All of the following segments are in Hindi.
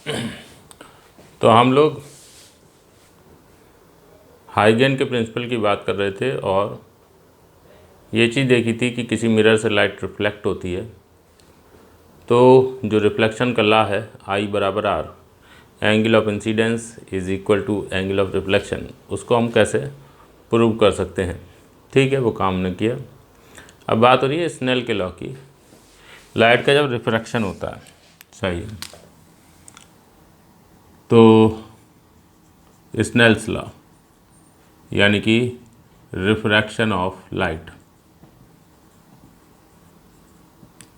तो हम लोग हाइगेन के प्रिंसिपल की बात कर रहे थे और ये चीज़ देखी थी कि किसी मिरर से लाइट रिफ्लेक्ट होती है तो जो रिफ्लेक्शन का लॉ है I बराबर R, angle of incidence is equal to angle of reflection, उसको हम कैसे प्रूव कर सकते हैं। ठीक है, वो काम ने किया। अब बात हो रही है स्नेल के लॉ की। लाइट का जब रिफ्रैक्शन होता है, सही है, तो स्नेल्स लॉ यानी कि रिफ्रैक्शन ऑफ लाइट,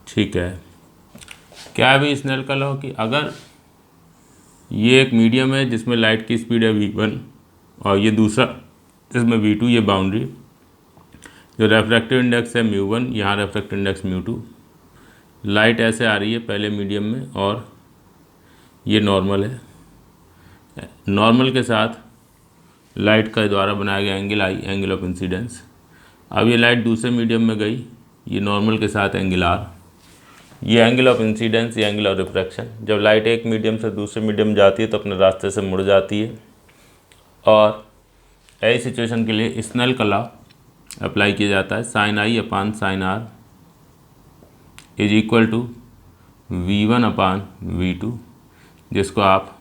ठीक है। क्या है भी स्नेल का लॉ कि अगर ये एक मीडियम है जिसमें लाइट की स्पीड है v1 और ये दूसरा जिसमें v2, ये बाउंड्री, जो रेफ्रैक्टिव इंडेक्स है μ1, यहाँ रेफ्रैक्टिव इंडेक्स μ2, लाइट ऐसे आ रही है पहले मीडियम में और ये नॉर्मल है, नॉर्मल के साथ लाइट का द्वारा बनाया गया angle I, angle of incidence. अब ये लाइट दूसरे मीडियम में गई, ये नॉर्मल के साथ एंगल R, ये एंगल ऑफ इंसिडेंस, ये एंगल ऑफ रिफ्रैक्शन। जब लाइट एक मीडियम से दूसरे मीडियम जाती है तो अपने रास्ते से मुड़ जाती है और ऐसी सिचुएशन के लिए स्नेल का लॉ अप्लाई किया जाता है। Sine I upon sine R is equal to v1 upon v2, जिसको आप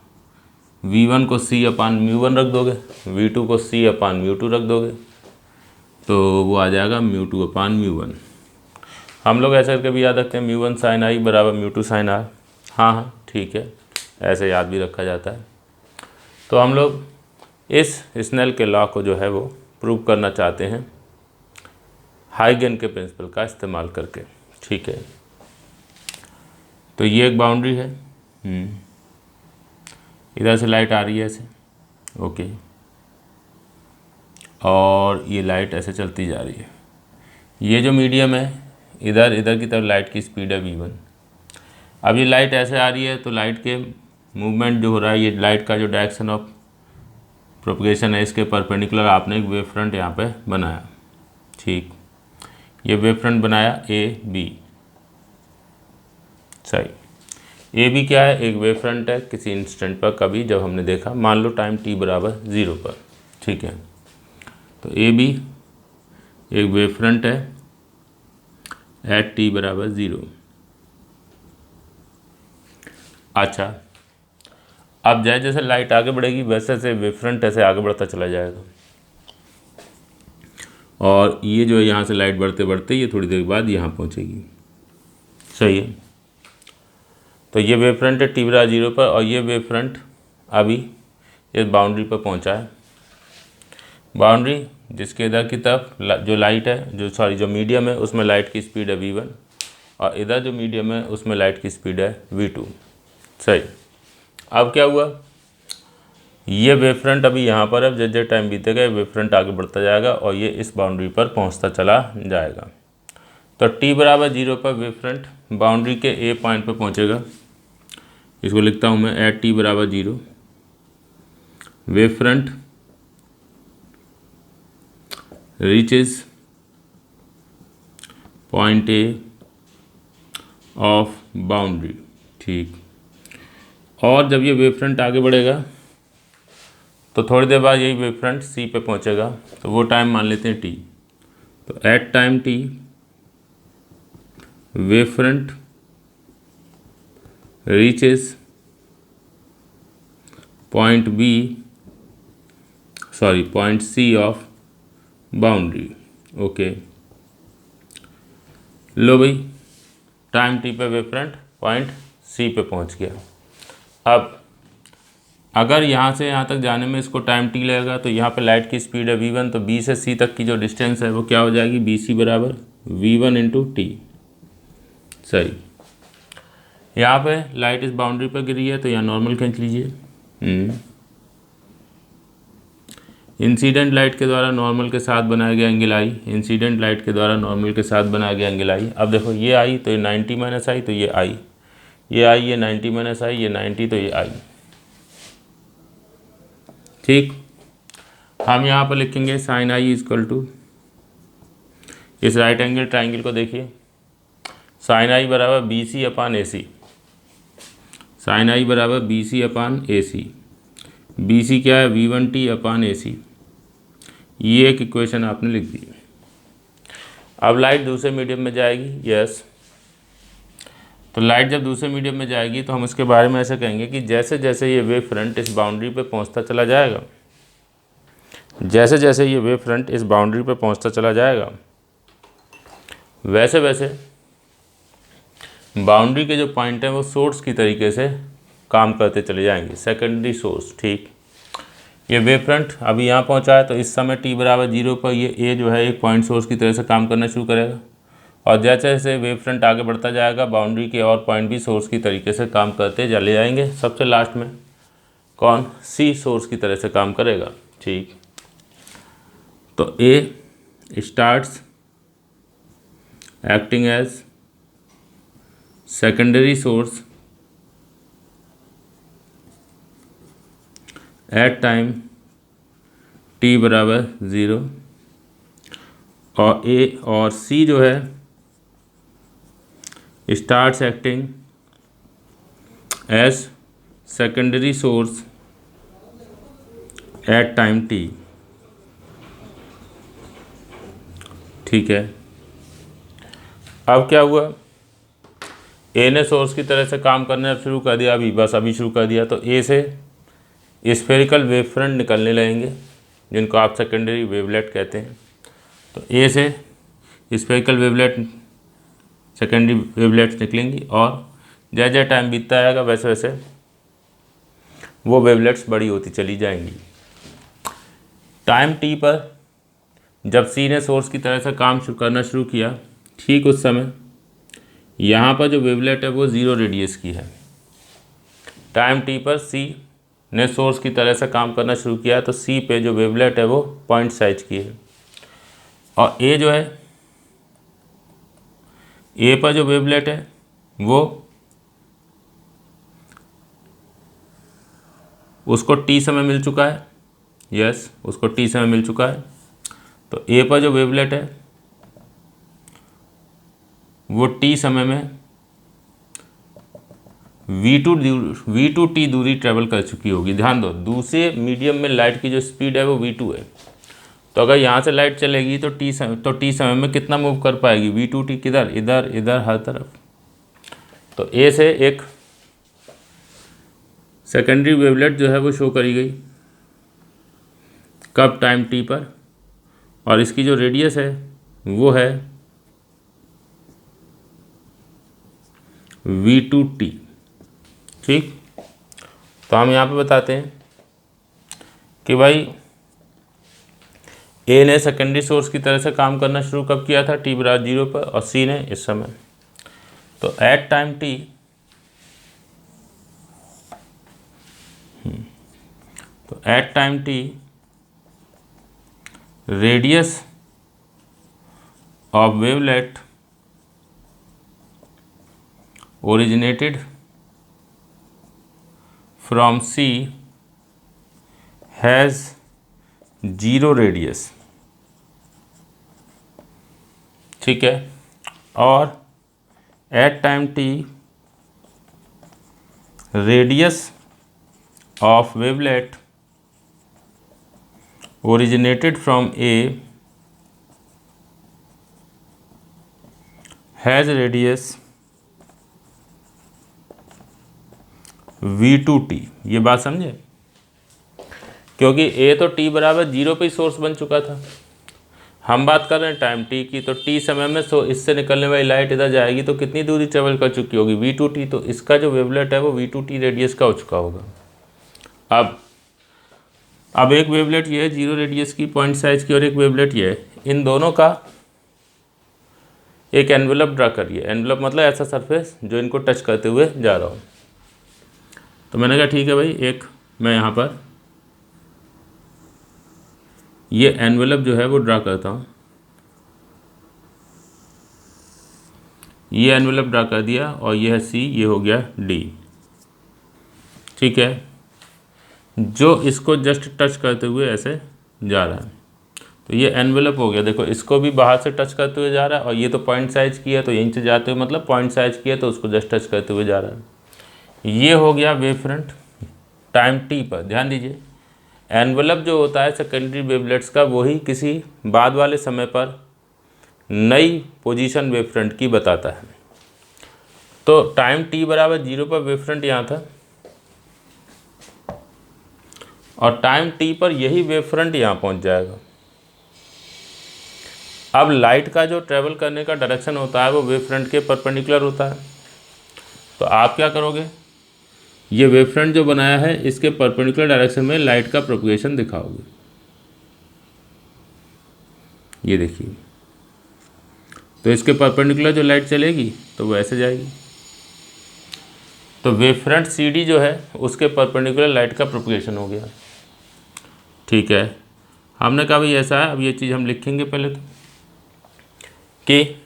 v1 को c अपान μ1 रख दोगे, v2 को c अपान μ2 रख दोगे, तो वो आ जाएगा μ2 अपान μ1। हम लोग ऐसे करके भी याद रखते हैं μ1 साइन I बराबर μ2 साइन R। हाँ, ठीक है, ऐसे याद भी रखा जाता है। तो हम लोग इस स्नेल के लॉ को जो है वो प्रूव करना चाहते हैं हाइगेन के प्रिंसिपल का इस्तेमाल करके, ठीक है। तो ये एक बाउंड्री है, इधर से लाइट आ रही है ऐसे, ओके, और ये लाइट ऐसे चलती जा रही है। ये जो मीडियम है, इधर की तरफ लाइट की स्पीड है v1। अब ये लाइट ऐसे आ रही है तो लाइट के मूवमेंट जो हो रहा है, ये लाइट का जो डायरेक्शन ऑफ प्रोपगेशन है, इसके परपेंडिकुलर आपने एक वेव फ्रंट यहाँ पे बनाया, ठीक। ये वेव फ्रंट बनाया AB, सही। AB क्या है? एक वेव फ्रंट है किसी इंस्टेंट पर, कभी जब हमने देखा, मान लो टाइम t बराबर 0 पर, ठीक है। तो AB एक वेव फ्रंट है एट t बराबर 0। अच्छा, अब जैसे जैसे लाइट आगे बढ़ेगी वैसे वैसे वेव फ्रंट ऐसे आगे बढ़ता चला जाएगा और ये जो है यहाँ से लाइट बढ़ते बढ़ते ये थोड़ी देर बाद यहाँ पहुँचेगी, सही है। तो ये वेव फ्रंट है t बराबर 0 पर और ये वेव फ्रंट अभी इस बाउंड्री पर पहुँचा है। बाउंड्री जिसके इधर की तरफ जो लाइट है, जो मीडियम है, उसमें लाइट की स्पीड है v1 और इधर जो मीडियम है उसमें लाइट की स्पीड है v2, सही। अब क्या हुआ, ये वेव फ्रंट अभी यहाँ पर, अब जैसे टाइम बीतेगा वेव फ्रंट आगे बढ़ता जाएगा और ये इस बाउंड्री पर पहुँचता चला जाएगा। तो t बराबर 0 पर वेव फ्रंट बाउंड्री के A पॉइंट पर पहुँचेगा, इसको लिखता हूँ मैं एट t बराबर 0। Wave front reaches point A of boundary, ठीक। और जब ये वेव फ्रंट आगे बढ़ेगा तो थोड़ी देर बाद यही वेव फ्रंट C पे पहुंचेगा, तो वो टाइम मान लेते हैं t। तो at time t wave front reaches point C of boundary, okay. लो भाई, टाइम t पे वेव फ्रंट पॉइंट C पे पहुंच गया। अब अगर यहाँ से यहाँ तक जाने में इसको टाइम t लगेगा तो यहाँ पे लाइट की स्पीड है v1, तो B से C तक की जो डिस्टेंस है वो क्या हो जाएगी, BC बराबर v1 इंटू t, सही। यहाँ पे लाइट इस बाउंड्री पर गिरी है तो यहाँ नॉर्मल खींच लीजिए। इंसिडेंट लाइट के द्वारा नॉर्मल के साथ बनाया गया एंगल I, इंसिडेंट लाइट के द्वारा नॉर्मल के साथ बनाया गया एंगल I। अब देखो ये I तो ये 90 माइनस I, तो ये I, ये I, ये 90 माइनस I, ये 90, तो ये I, ठीक। हम यहाँ पर लिखेंगे साइन I इक्वल टू, इस राइट एंगल ट्राइंगल को देखिए, साइन I बराबर BC अपान AC। साइन आई बराबर बी सी अपान ए सी। बी सी क्या है, V1T अपान ए सी। ये एक इक्वेशन आपने लिख दी। अब लाइट दूसरे मीडियम में जाएगी, यस। तो लाइट जब दूसरे मीडियम में जाएगी तो हम इसके बारे में ऐसे कहेंगे कि जैसे जैसे ये वेव फ्रंट इस बाउंड्री पे पहुंचता चला जाएगा, जैसे जैसे ये वेव फ्रंट इस बाउंड्री पे पहुंचता चला जाएगा, वैसे वैसे बाउंड्री के जो पॉइंट हैं वो सोर्स की तरीके से काम करते चले जाएंगे, सेकेंडरी सोर्स। ठीक, ये वेव फ्रंट अभी यहाँ पहुँचा है तो इस समय t बराबर 0 पर ये ए जो है एक पॉइंट सोर्स की तरह से काम करना शुरू करेगा, और जैसे जैसे वेव फ्रंट आगे बढ़ता जाएगा बाउंड्री के और पॉइंट भी सोर्स की तरीके से काम करते चले जाएंगे। सबसे लास्ट में कौन, सी सोर्स की तरह से काम करेगा। ठीक, तो A starts acting as secondary source at time t बराबर 0, और ए और सी जो है starts acting as secondary source at time t। ठीक है, अब क्या हुआ, ए ने सोर्स की तरह से काम करना शुरू कर दिया, अभी शुरू कर दिया, तो ए से स्फेरिकल वेव फ्रंट निकलने लगेंगे जिनको आप सेकेंडरी वेवलेट कहते हैं। तो ए से स्फेरिकल वेवलेट, सेकेंडरी वेवलेट्स निकलेंगी, और जैसे जैसे टाइम बीतता जाएगा वैसे वैसे वो वेवलेट्स बड़ी होती चली जाएंगी। टाइम टी पर जब सी ने सोर्स की तरह से काम करना शुरू किया, ठीक उस समय यहाँ पर जो वेवलेट है वो 0 रेडियस की है। टाइम टी पर सी ने सोर्स की तरह से काम करना शुरू किया तो सी पे जो वेवलेट है वो पॉइंट साइज की है, और ए जो है, ए पर जो वेवलेट है वो उसको टी समय मिल चुका है, यस, उसको टी समय मिल चुका है। तो ए पर जो वेवलेट है वो टी समय में V2T दूरी ट्रेवल कर चुकी होगी। ध्यान दो, दूसरे मीडियम में लाइट की जो स्पीड है वो V2 है, तो अगर यहाँ से लाइट चलेगी तो टी समय में कितना मूव कर पाएगी, V2T किधर, इधर इधर हर तरफ। तो ए से एक सेकेंडरी वेवलेट जो है वो शो करी गई, कब, टाइम टी पर, और इसकी जो रेडियस है वो है V2T। ठीक, तो हम यहाँ पे बताते हैं कि भाई ए ने सेकेंडरी सोर्स की तरह से काम करना शुरू कब किया था, t बराबर 0 पर, और सी ने इस समय। तो एट टाइम t, तो at time t radius of wavelet originated from C has 0 radius। ठीक है, और at time t radius of wavelet originated from A has radius V2T। ये बात समझे, क्योंकि ए तो t बराबर 0 पे ही सोर्स बन चुका था, हम बात कर रहे हैं टाइम t की। तो t समय में इससे निकलने वाली लाइट इधर जाएगी तो कितनी दूरी ट्रेवल कर चुकी होगी, V2T। तो इसका जो वेवलेट है वो V2T रेडियस का हो चुका होगा। अब एक वेवलेट ये है 0 रेडियस की, पॉइंट साइज की, और एक वेवलेट ये है, इन दोनों का एक एनवेलप ड्रा करिए। एनवेलप मतलब ऐसा सरफेस जो इनको टच करते हुए जा रहा हो। तो मैंने कहा ठीक है भाई, एक मैं यहाँ पर ये एनवेलप जो है वो ड्रा करता हूँ। ये एनवेलप ड्रा कर दिया, और ये है सी, ये हो गया डी। ठीक है, जो इसको जस्ट टच करते हुए ऐसे जा रहा है, तो ये एनवेलप हो गया। देखो, इसको भी बाहर से टच करते हुए जा रहा है, और ये तो पॉइंट साइज की है तो यहीं से जाते हुए, मतलब पॉइंट साइज की है तो उसको जस्ट टच करते हुए जा रहा है। ये हो गया वेव फ्रंट टाइम टी पर। ध्यान दीजिए, एनवलप जो होता है सेकेंडरी वेवलेट्स का, वही किसी बाद वाले समय पर नई पोजीशन वेव फ्रंट की बताता है। तो टाइम टी बराबर 0 पर वेव फ्रंट यहाँ था, और टाइम टी पर यही वेव फ्रंट यहाँ पहुँच जाएगा। अब लाइट का जो ट्रेवल करने का डायरेक्शन होता है वो वेव फ्रंट के परपेंडिकुलर होता है। तो आप क्या करोगे, ये वेव फ्रंट जो बनाया है इसके परपेंडिकुलर डायरेक्शन में लाइट का प्रोपगेशन दिखाओगे। ये देखिए, तो इसके परपेंडिकुलर जो लाइट चलेगी तो वो ऐसे जाएगी। तो वेव फ्रंट सी डी जो है उसके परपेंडिकुलर लाइट का प्रोपगेशन हो गया। ठीक है, हमने कहा भाई ऐसा है। अब ये चीज़ हम लिखेंगे पहले तो, कि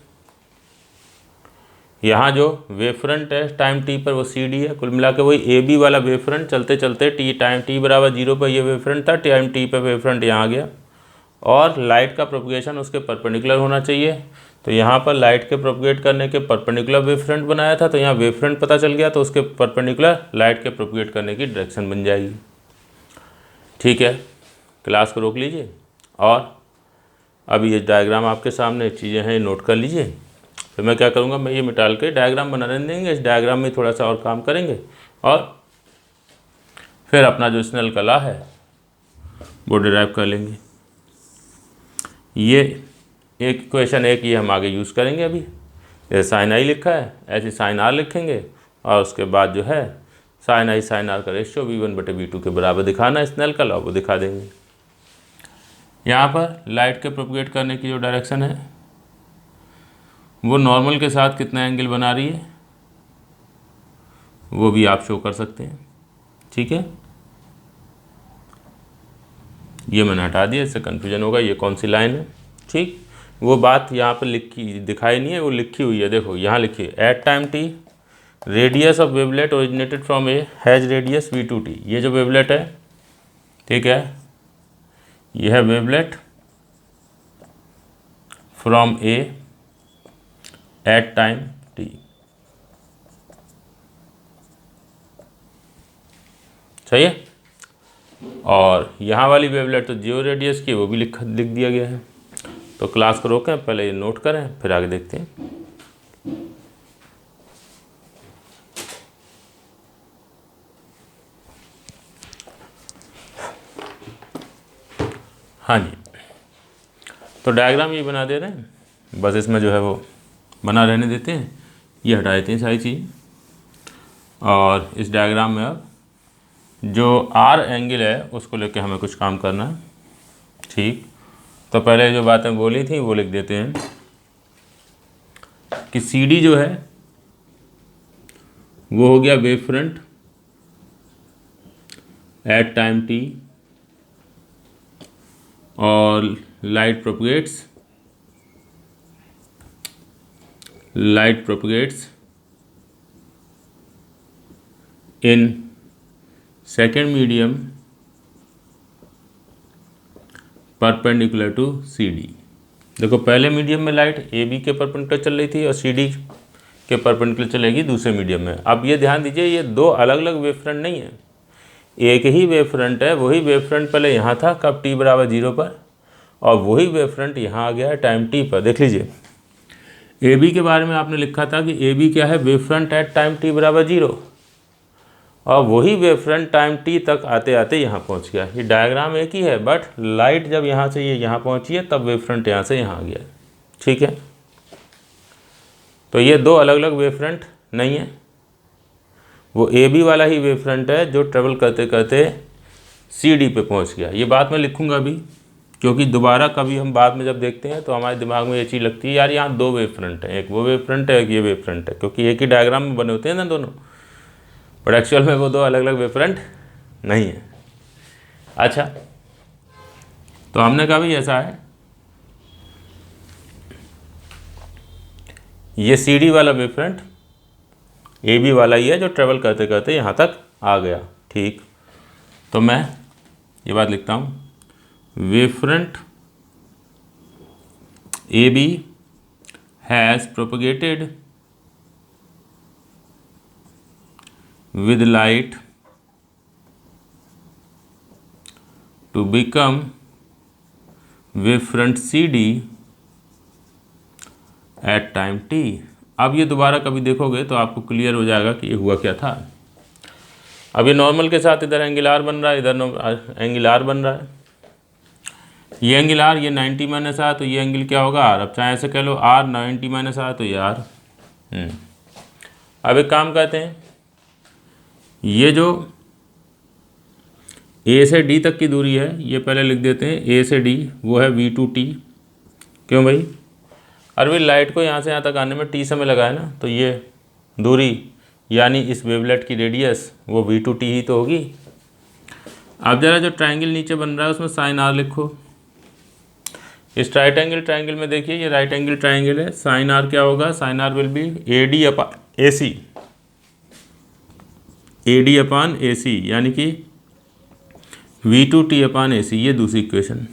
यहाँ जो वेव फ्रंट है टाइम टी पर वो सी डी है। कुल मिला के वही ए बी वाला वेव फ्रंट चलते चलते टाइम टी बराबर 0 पर ये वेव फ्रंट था, टाइम टी पर वेव फ्रंट यहाँ आ गया, और लाइट का प्रोपगेशन उसके परपेंडिकुलर होना चाहिए। तो यहाँ पर लाइट के प्रोपगेट करने के परपेंडिकुलर वेव फ्रंट बनाया था, तो यहाँ वेव फ्रंट पता चल गया, तो उसके परपेंडिकुलर लाइट के प्रोपगेट करने की डायरेक्शन बन जाएगी। ठीक है, क्लास को रोक लीजिए, और अब ये डायग्राम आपके सामने चीज़ें हैं, नोट कर लीजिए। फिर मैं क्या करूँगा, मैं ये मिटाल के डायग्राम बनाने देंगे, इस डायग्राम में थोड़ा सा और काम करेंगे, और फिर अपना जो स्नेल का लॉ है वो डिराइव कर लेंगे। ये एक इक्वेशन एक ये हम आगे यूज़ करेंगे। अभी जैसे साइन आई लिखा है ऐसे साइन आर लिखेंगे, और उसके बाद जो है साइन आई साइन आर का रेशियो V1/V2 के बराबर दिखाना, स्नेल का लॉ वो दिखा देंगे। यहाँ पर लाइट के प्रोपगेट करने की जो डायरेक्शन है वो नॉर्मल के साथ कितना एंगल बना रही है वो भी आप शो कर सकते हैं। ठीक है, ये मैंने हटा दिया, इससे कन्फ्यूजन होगा ये कौन सी लाइन है। ठीक, वो बात यहाँ पर लिखी दिखाई नहीं है, वो लिखी हुई है, देखो यहाँ लिखी है, at time T radius of wavelet originated from A has radius V2t। ये जो वेवलेट है, ठीक है, यह है wavelet from A at time T. सही है, और यहाँ वाली वेवलेट तो 0 रेडियस की, वो भी लिख दिया गया है। तो क्लास को रोकें, पहले ये नोट करें, फिर आगे देखते हैं। हाँ जी, तो डायग्राम ये बना दे रहे हैं, बस इसमें जो है वो बना रहने देते हैं, ये हटा देते हैं सारी चीज़। और इस डायग्राम में अब जो आर एंगल है उसको लेके हमें कुछ काम करना है। ठीक, तो पहले जो बातें बोली थी वो लिख देते हैं कि सी डी जो है वो हो गया wave front at time T, और light propagates in second medium perpendicular to C D. देखो पहले मीडियम में लाइट ए बी के परपेंडिकुलर चल रही थी और सी डी के परपेंडिकुलर चलेगी दूसरे मीडियम में। अब ये ध्यान दीजिए, ये दो अलग अलग वेव फ्रंट नहीं है, एक ही वेव फ्रंट है। वही वेव फ्रंट पहले यहाँ था कब t बराबर 0 पर, और वही वेव फ्रंट यहाँ आ गया है टाइम t पर। देख लीजिए, ए बी के बारे में आपने लिखा था कि ए बी क्या है, wave front at time t बराबर 0, और वही वेव फ्रंट टाइम t तक आते आते यहाँ पहुँच गया। ये डायग्राम एक ही है, बट लाइट जब यहाँ से ये यहाँ पहुँची है तब वेव फ्रंट यहाँ से यहाँ आ गया। ठीक है, तो ये दो अलग अलग वेव फ्रंट नहीं है, वो ए बी वाला ही वेव फ्रंट है जो ट्रेवल करते करते सी डी पे पहुँच गया। ये बात मैं लिखूँगा अभी, क्योंकि दोबारा कभी हम बाद में जब देखते हैं तो हमारे दिमाग में ये चीज़ लगती है यार यहाँ दो वेव फ्रंट हैं, एक वो वेव फ्रंट है एक ये वेव फ्रंट है, क्योंकि एक ही डायग्राम में बने होते हैं ना दोनों, बट एक्चुअल में वो दो अलग अलग वेव फ्रंट नहीं है। अच्छा, तो हमने कहा भी ऐसा है, ये सी डी वाला वेव फ्रंट ए बी वाला ही है जो ट्रेवल करते करते यहाँ तक आ गया। ठीक, तो मैं ये बात लिखता हूँ, wave front A B has propagated with light to become wavefront CD at time t। अब ये दोबारा कभी देखोगे तो आपको क्लियर हो जाएगा कि ये हुआ क्या था। अब ये नॉर्मल के साथ इधर एंगल आर बन रहा है, इधर एंगल आर बन रहा है। ये एंगल आर, ये 90 माइनस आर, तो ये एंगल क्या होगा आर। अब चाहे ऐसे कह लो आर 90 माइनस आर, तो ये आर। अब एक काम करते हैं, ये जो ए से डी तक की दूरी है ये पहले लिख देते हैं, ए से डी वो है v2t। क्यों भाई, अरे भाई लाइट को यहाँ से यहाँ तक आने में t समय लगा है ना, तो ये दूरी यानी इस वेवलेट की रेडियस वो v2t ही तो होगी। अब जरा जो ट्रायंगल नीचे बन रहा है उसमें साइन आर लिखो। इस राइट एंगल ट्रायंगल में देखिए ये राइट एंगल ट्रायंगल है, साइन आर क्या होगा, sine R will be AD upon AC, AD upon AC यानी कि v2t अपॉन AC। ये दूसरी इक्वेशन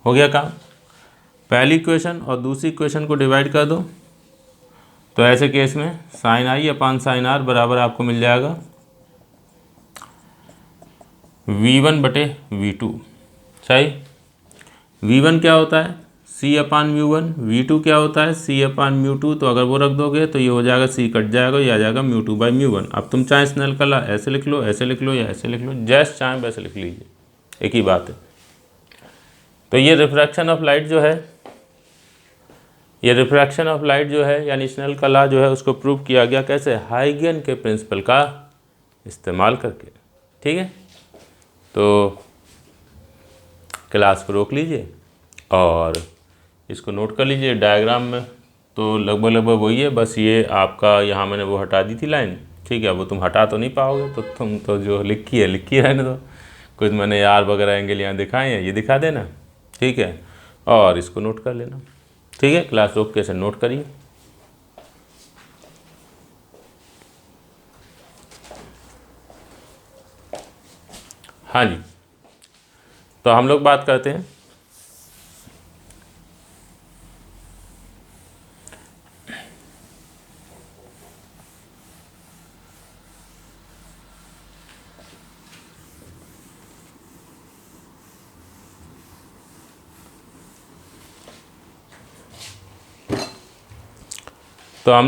हो गया काम। पहली इक्वेशन और दूसरी इक्वेशन को डिवाइड कर दो, तो ऐसे केस में sine I upon sine R बराबर आपको मिल जाएगा v1 बटे v2। सही, v1 क्या होता है c अपॉन म्यू1, v2 क्या होता है c अपॉन म्यू2। तो अगर वो रख दोगे तो ये हो जाएगा c कट जाएगा, ये आ जाएगा म्यू2 बाई म्यू1। अब तुम चाहे स्नेल का लॉ ऐसे लिख लो, ऐसे लिख लो या ऐसे लिख लो, जैसे चाहे वैसे लिख लीजिए, एक ही बात है। तो ये रिफ्रैक्शन ऑफ लाइट जो है, ये रिफ्रैक्शन ऑफ लाइट जो है यानी स्नेल का लॉ जो है उसको प्रूव किया गया कैसे, हाइगन के प्रिंसिपल का इस्तेमाल करके। ठीक है, तो क्लास को रोक लीजिए और इसको नोट कर लीजिए। डायग्राम में तो लगभग वही है, बस ये आपका यहाँ मैंने वो हटा दी थी लाइन। ठीक है, वो तुम हटा तो नहीं पाओगे, तो तुम तो जो लिखी है रहने दो। कुछ मैंने यार वगैरह एंगल यहाँ दिखाए हैं, ये दिखा देना। ठीक है, और इसको नोट कर लेना। ठीक है, क्लास रोक के इसे नोट करिए। हाँ जी, तो हम लोग बात करते हैं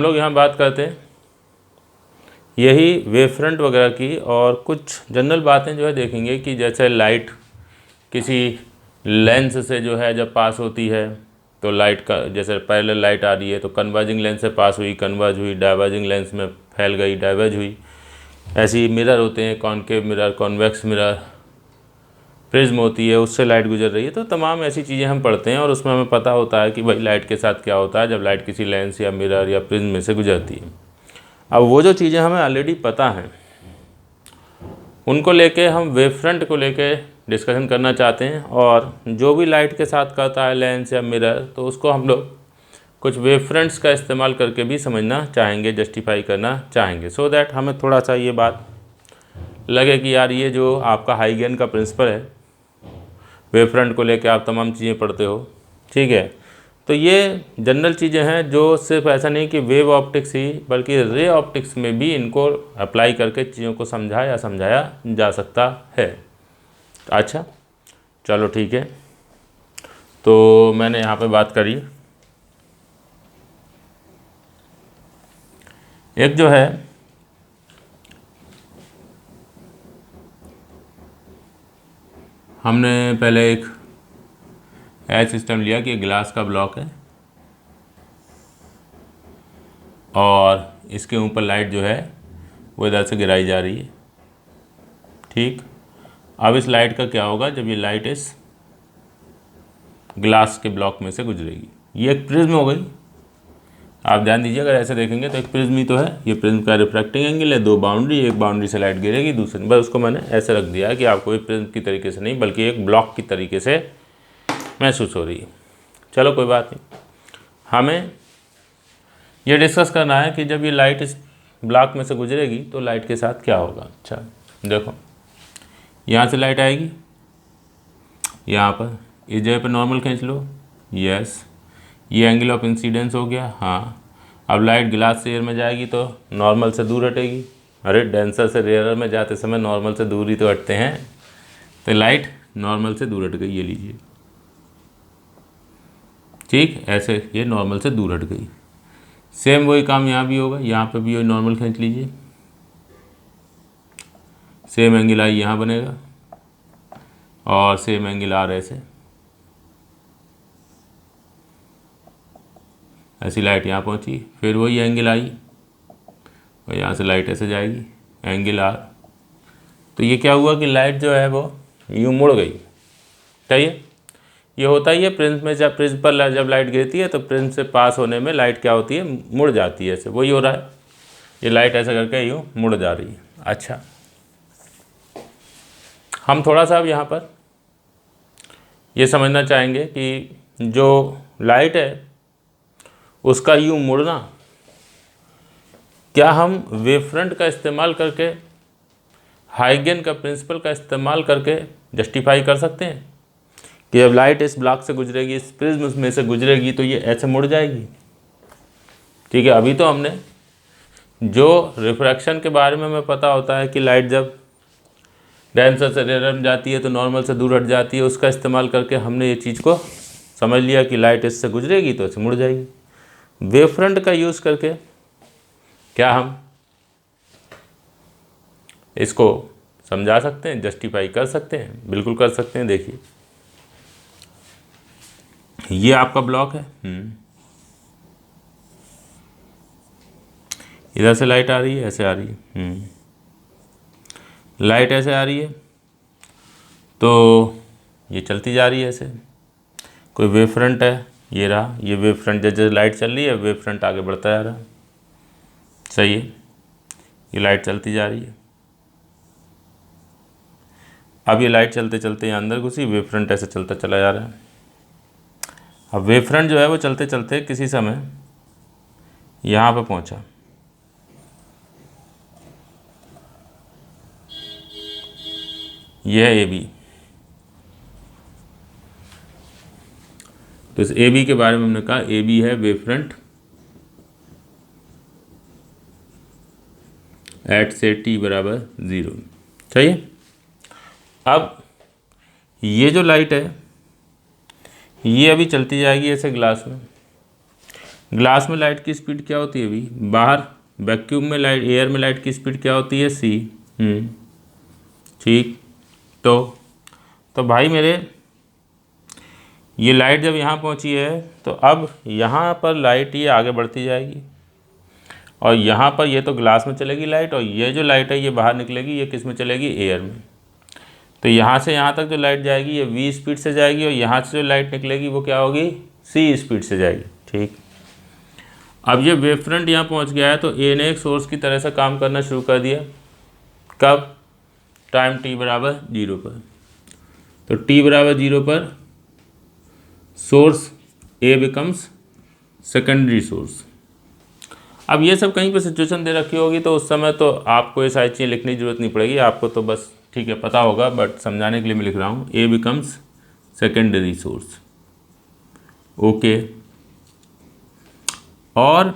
यहाँ बात करते हैं यही वेवफ्रंट वगैरह की, और कुछ जनरल बातें जो है देखेंगे कि जैसे लाइट किसी लेंस से जो है जब पास होती है तो लाइट का जैसे पैरेलल लाइट आ रही है तो कन्वर्जिंग लेंस से पास हुई, कन्वर्ज हुई, डाइवर्जिंग लेंस में फैल गई, डाइवर्ज हुई। ऐसे ही मिरर होते हैं, concave mirror, convex mirror, prism होती है, उससे लाइट गुजर रही है। तो तमाम ऐसी चीज़ें हम पढ़ते हैं और उसमें हमें पता होता है कि भाई लाइट के साथ क्या होता है जब लाइट किसी लेंस या मिरर या प्रिज्म में से गुजरती है। अब वो जो चीज़ें हमें ऑलरेडी पता हैं उनको लेके हम वेवफ्रंट को लेके डिस्कशन करना चाहते हैं, और जो भी लाइट के साथ करता है लेंस या मिरर तो उसको हम लोग कुछ वेवफ्रंट्स का इस्तेमाल करके भी समझना चाहेंगे, जस्टिफाई करना चाहेंगे, सो दैट हमें थोड़ा सा ये बात लगे कि यार ये जो आपका हाइगन का प्रिंसिपल है वेवफ्रंट को लेके आप तमाम चीज़ें पढ़ते हो। ठीक है, तो ये जनरल चीज़ें हैं जो सिर्फ ऐसा नहीं कि वेव ऑप्टिक्स ही बल्कि रे ऑप्टिक्स में भी इनको अप्लाई करके चीज़ों को समझाया जा सकता है। अच्छा चलो ठीक है, तो मैंने यहाँ पे बात करी एक जो है हमने पहले एक ऐसा सिस्टम लिया कि ग्लास का ब्लॉक है और इसके ऊपर लाइट जो है वो इधर से गिराई जा रही है। ठीक, अब इस लाइट का क्या होगा जब ये लाइट इस ग्लास के ब्लॉक में से गुजरेगी। ये एक प्रिज्म हो गई। आप ध्यान दीजिए, अगर ऐसे देखेंगे तो एक प्रिज्म ही तो है, ये प्रिज्म का रिफ्रैक्टिंग एंगल है, दो बाउंड्री, एक बाउंड्री से लाइट गिरेगी, दूसरे बस उसको मैंने ऐसे रख दिया है कि आपको एक प्रिज्म की तरीके से नहीं बल्कि एक ब्लॉक की तरीके से महसूस हो रही है। चलो कोई बात नहीं, हमें ये डिस्कस करना है कि जब ये लाइट इस ब्लॉक में से गुजरेगी तो लाइट के साथ क्या होगा। अच्छा देखो, यहाँ से लाइट आएगी, यहाँ पर इस जगह पर नॉर्मल खींच लो, यस, ये एंगल ऑफ इंसिडेंस हो गया। हाँ, अब लाइट ग्लास से एयर में जाएगी तो नॉर्मल से दूर हटेगी, अरे डेंसर से रेयर में जाते समय नॉर्मल से दूर ही तो हटते हैं, तो लाइट नॉर्मल से दूर हट गई, ये लीजिए, ठीक, ऐसे ये नॉर्मल से दूर हट गई। सेम वही काम यहाँ भी होगा, यहाँ पे भी वही नॉर्मल खींच लीजिए, सेम एंगल आई यहाँ बनेगा और सेम एंगल आर ऐसे, ऐसी लाइट यहाँ पहुँची, फिर वही एंगल आई और यहाँ से लाइट ऐसे जाएगी, एंगल आर। तो ये क्या हुआ कि लाइट जो है वो यूँ मुड़ गई, चाहिए ये होता ही है प्रिज्म में, जब प्रिज्म पर जब लाइट गिरती है तो प्रिज्म से पास होने में लाइट क्या होती है, मुड़ जाती है, ऐसे वही हो रहा है, ये लाइट ऐसे करके यूँ मुड़ जा रही है। अच्छा, हम थोड़ा सा अब यहाँ पर ये समझना चाहेंगे कि जो लाइट है उसका यूँ मुड़ना, क्या हम वेवफ्रंट का इस्तेमाल करके, हाइगन का प्रिंसिपल का इस्तेमाल करके जस्टिफाई कर सकते हैं कि जब लाइट इस ब्लॉक से गुजरेगी, इस प्रिज्म में से गुजरेगी तो ये ऐसे मुड़ जाएगी, ठीक है। अभी तो हमने जो रिफ्रैक्शन के बारे में हमें पता होता है कि लाइट जब डेंसर से रेयर में जाती है तो नॉर्मल से दूर हट जाती है, उसका इस्तेमाल करके हमने ये चीज़ को समझ लिया कि लाइट इससे गुजरेगी तो ऐसे मुड़ जाएगी। वेवफ्रंट का यूज़ करके क्या हम इसको समझा सकते हैं, जस्टिफाई कर सकते हैं? बिल्कुल कर सकते हैं। देखिए ये आपका ब्लॉक है, इधर से लाइट आ रही है, ऐसे आ रही है, लाइट ऐसे आ रही है तो ये चलती जा रही है ऐसे, कोई वेव फ्रंट है, ये रहा, ये वेव फ्रंट, जैसे लाइट चल रही है वेव फ्रंट आगे बढ़ता जा रहा है, सही है, ये लाइट चलती जा रही है। अब ये लाइट चलते चलते यहाँ अंदर घुसी, वेव फ्रंट ऐसे चलता चला जा रहा है। अब वेव फ्रंट जो है वो चलते चलते किसी समय यहाँ पे पहुँचा, यह है ए बी। तो इस ए बी के बारे में हमने कहा ए बी है वेव फ्रंट एट से टी बराबर 0, सही है। अब ये जो लाइट है ये अभी चलती जाएगी ऐसे ग्लास में, ग्लास में लाइट की स्पीड क्या होती है, अभी बाहर वैक्यूम में लाइट, एयर में लाइट की स्पीड क्या होती है, सी, ठीक। तो भाई मेरे ये लाइट जब यहाँ पहुँची है तो अब यहाँ पर लाइट ये आगे बढ़ती जाएगी और यहाँ पर ये तो ग्लास में चलेगी लाइट, और ये जो लाइट है ये बाहर निकलेगी, ये किस में चलेगी, एयर में। तो यहाँ से यहाँ तक जो लाइट जाएगी ये v स्पीड से जाएगी और यहाँ से जो लाइट निकलेगी वो क्या होगी, c स्पीड से जाएगी, ठीक। अब ये वेव फ्रंट यहाँ पहुँच गया है तो ए ने एक सोर्स की तरह से काम करना शुरू कर दिया, कब, टाइम t बराबर 0 पर। तो t बराबर 0 पर सोर्स ए बिकम्स सेकेंडरी सोर्स। अब ये सब कहीं पर सिचुएशन दे रखी होगी तो उस समय तो आपको ये सारी चीज़ें लिखने की जरूरत नहीं पड़ेगी, आपको तो बस ठीक है पता होगा, बट समझाने के लिए मैं लिख रहा हूँ, ए बिकम्स सेकेंडरी सोर्स, ओके। और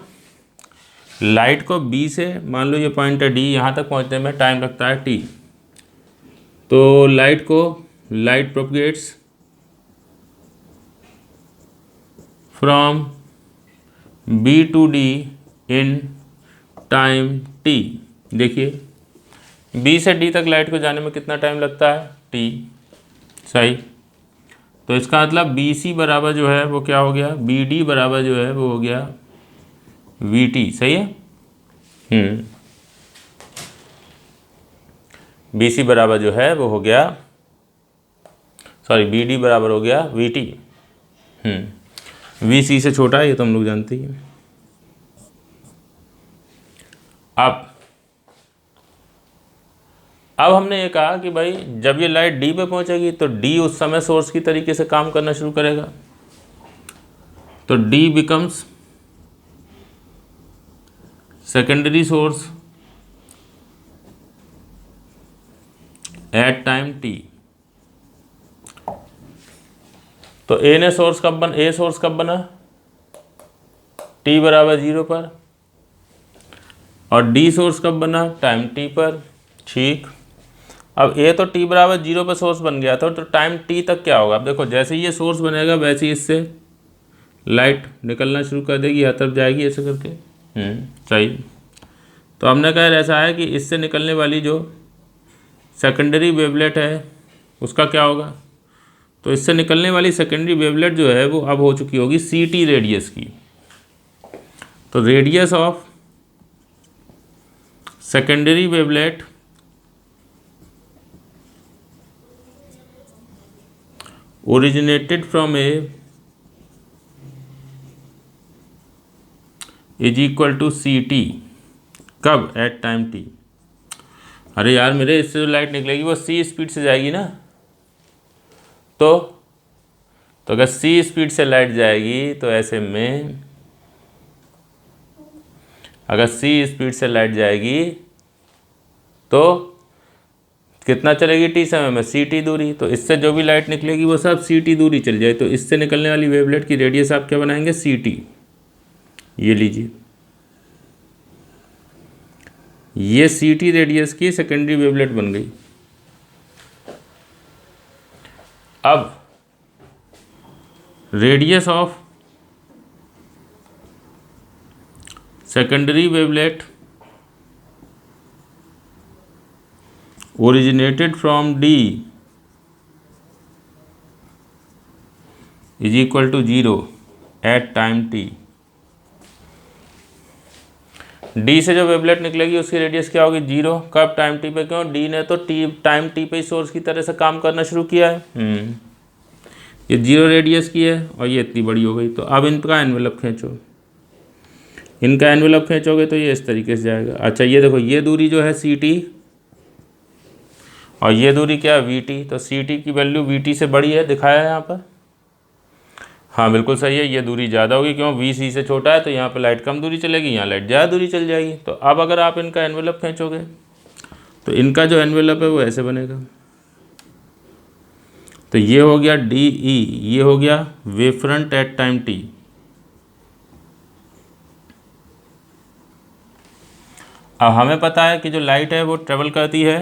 लाइट को बी से, मान लो ये पॉइंट है डी, यहाँ तक पहुँचने में टाइम लगता है टी, तो light propagates from B to D in time T. देखिए बी से डी तक लाइट को जाने में कितना टाइम लगता है, टी, सही। तो इसका मतलब बी सी बराबर जो है वो क्या हो गया, बी डी बराबर जो है वो हो गया वी टी, सही है। बी सी बराबर जो है वो हो गया, सॉरी बी डी बराबर हो गया वी टी। वी सी से छोटा है ये तो हम लोग जानते ही हैं। अब हमने ये कहा कि भाई जब ये लाइट डी पे पहुंचेगी तो डी उस समय सोर्स की तरीके से काम करना शुरू करेगा, तो D becomes secondary source at time T. तो ए सोर्स कब बना, टी बराबर 0 पर, और डी सोर्स कब बना, टाइम टी पर। ठीक, अब ए तो टी बराबर 0 पर सोर्स बन गया था, तो टाइम टी तक क्या होगा। अब देखो जैसे ही ये सोर्स बनेगा वैसे ही इससे लाइट निकलना शुरू कर देगी, हर तरफ जाएगी ऐसे करके। सही। तो हमने कहा ऐसा है कि इससे निकलने वाली जो सेकेंडरी वेवलेट है उसका क्या होगा। तो इससे निकलने वाली सेकेंडरी वेवलेट जो है वो अब हो चुकी होगी सी टी रेडियस की। तो radius of secondary wavelet originated from A is equal to C T, कब, एट टाइम टी। अरे यार मेरे इससे जो लाइट निकलेगी वो सी स्पीड से जाएगी ना, तो अगर सी स्पीड से लाइट जाएगी तो ऐसे में अगर सी स्पीड से लाइट जाएगी तो कितना चलेगी टी समय में, सी टी दूरी। तो इससे जो भी लाइट निकलेगी वो सब सी टी दूरी चल जाए। तो इससे निकलने वाली वेवलेट की रेडियस आप क्या बनाएंगे, सी टी। ये लीजिए, ये सी टी रेडियस की सेकेंडरी वेवलेट बन गई। अब radius of secondary wavelet originated from D is equal to 0 at time t। D से जो वेवलेट निकलेगी उसकी रेडियस क्या होगी, 0, कब, टाइम टी पे। क्यों, D ने तो टाइम टी पे ही सोर्स की तरह से काम करना शुरू किया है। ये 0 रेडियस की है और ये इतनी बड़ी हो गई। तो अब इनका एनवेलप खींचो, इनका एनवेलप खींचोगे तो ये इस तरीके से जाएगा। अच्छा ये देखो, ये दूरी जो है सी टी और ये दूरी क्या है, वी टी। तो सी टी की वैल्यू वी टी से बड़ी है, दिखाया है यहाँ पर। हाँ बिल्कुल सही है, ये दूरी ज़्यादा होगी, क्यों, वी सी से छोटा है तो यहाँ पे लाइट कम दूरी चलेगी, यहाँ लाइट ज़्यादा दूरी चल जाएगी। तो अब अगर आप इनका एनवेलप खींचोगे तो इनका जो एनवेलप है वो ऐसे बनेगा। तो ये हो गया डी ई, ये हो गया वेवफ्रंट एट टाइम टी। अब हमें पता है कि जो लाइट है वो ट्रेवल करती है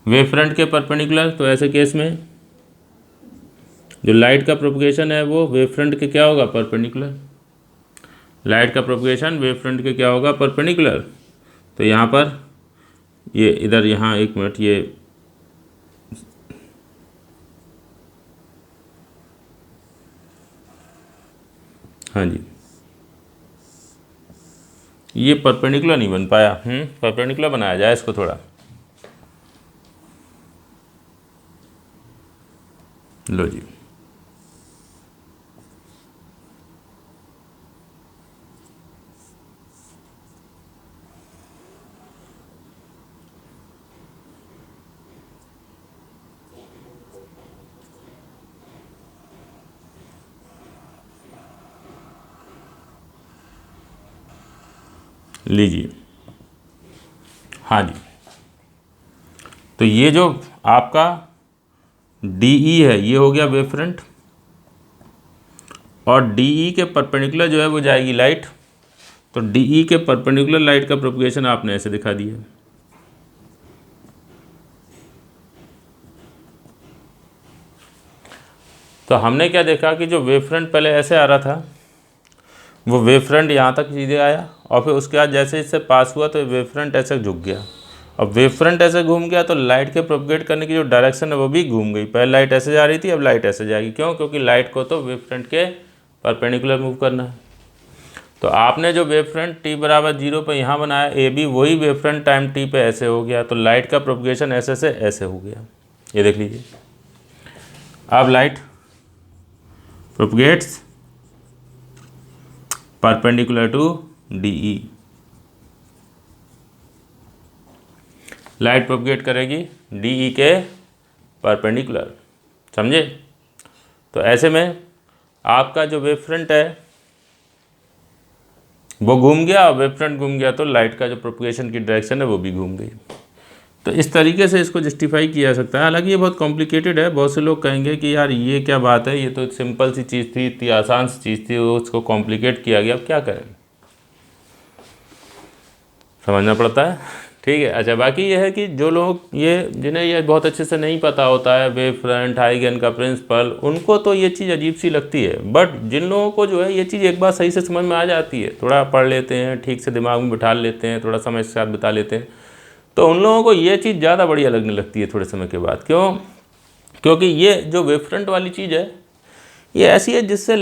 वेवफ्रंट के परपेंडिकुलर। तो ऐसे केस में जो लाइट का प्रोपगेशन है वो वेवफ्रंट के क्या होगा, परपेंडिकुलर। लाइट का प्रोपगेशन वेवफ्रंट के क्या होगा, परपेंडिकुलर। तो यहाँ पर ये इधर, यहाँ एक मिनट, ये हाँ जी, ये परपेंडिकुलर नहीं बन पाया। परपेंडिकुलर बनाया जाए इसको थोड़ा। लो जी, लीजिए। हाँ जी, तो ये जो आपका DE है ये हो गया वेवफ्रंट, और DE के परपेंडिकुलर जो है वो जाएगी लाइट। तो DE के परपेंडिकुलर लाइट का प्रोपगेशन आपने ऐसे दिखा दिया। तो हमने क्या देखा कि जो वेवफ्रंट पहले ऐसे आ रहा था वो वेवफ्रंट यहाँ तक सीधे आया, और फिर उसके बाद जैसे इससे पास हुआ तो वेवफ्रंट ऐसे झुक गया। अब वेवफ्रंट ऐसे घूम गया तो लाइट के प्रोपगेट करने की जो डायरेक्शन है वो भी घूम गई। पहले लाइट ऐसे जा रही थी, अब लाइट ऐसे जाएगी। क्यों, क्योंकि लाइट को तो वेवफ्रंट के परपेंडिकुलर मूव करना है। तो आपने जो वेवफ्रंट t बराबर 0 पर यहाँ बनाया ए बी, वही वेवफ्रंट टाइम t पे ऐसे हो गया। तो लाइट का प्रोपगेशन ऐसे से ऐसे हो गया, ये देख लीजिए। अब light propagates perpendicular to DE। Light propagate करेगी DE के परपेंडिकुलर, समझे। तो ऐसे में आपका जो वेवफ्रंट है वो घूम गया, वेवफ्रंट घूम गया तो लाइट का जो प्रोपगेशन की डायरेक्शन है वो भी घूम गई। तो इस तरीके से इसको जस्टिफाई किया जा सकता है। हालांकि ये बहुत कॉम्प्लिकेटेड है, बहुत से लोग कहेंगे कि यार ये क्या बात है, ये तो सिंपल सी चीज़ थी, इतनी आसान सी चीज़ थी, वो उसको कॉम्प्लिकेट किया गया, अब क्या करें। समझना पड़ता है, ठीक है। अच्छा, बाकी ये है कि जो लोग जिन्हें ये बहुत अच्छे से नहीं पता होता है वेव फ्रंट, हाइगन का प्रिंसिपल, उनको तो ये चीज़ अजीब सी लगती है। बट जिन लोगों को जो है ये चीज़ एक बार सही से समझ में आ जाती है, थोड़ा पढ़ लेते हैं, ठीक से दिमाग में बिठा लेते हैं, थोड़ा समय के साथ बिता लेते हैं, तो उन लोगों को ये चीज़ ज़्यादा बढ़िया लगने लगती है थोड़े समय के बाद। क्यों? क्योंकि ये जो वेव फ्रंट वाली चीज़ है ये ऐसी है जिससे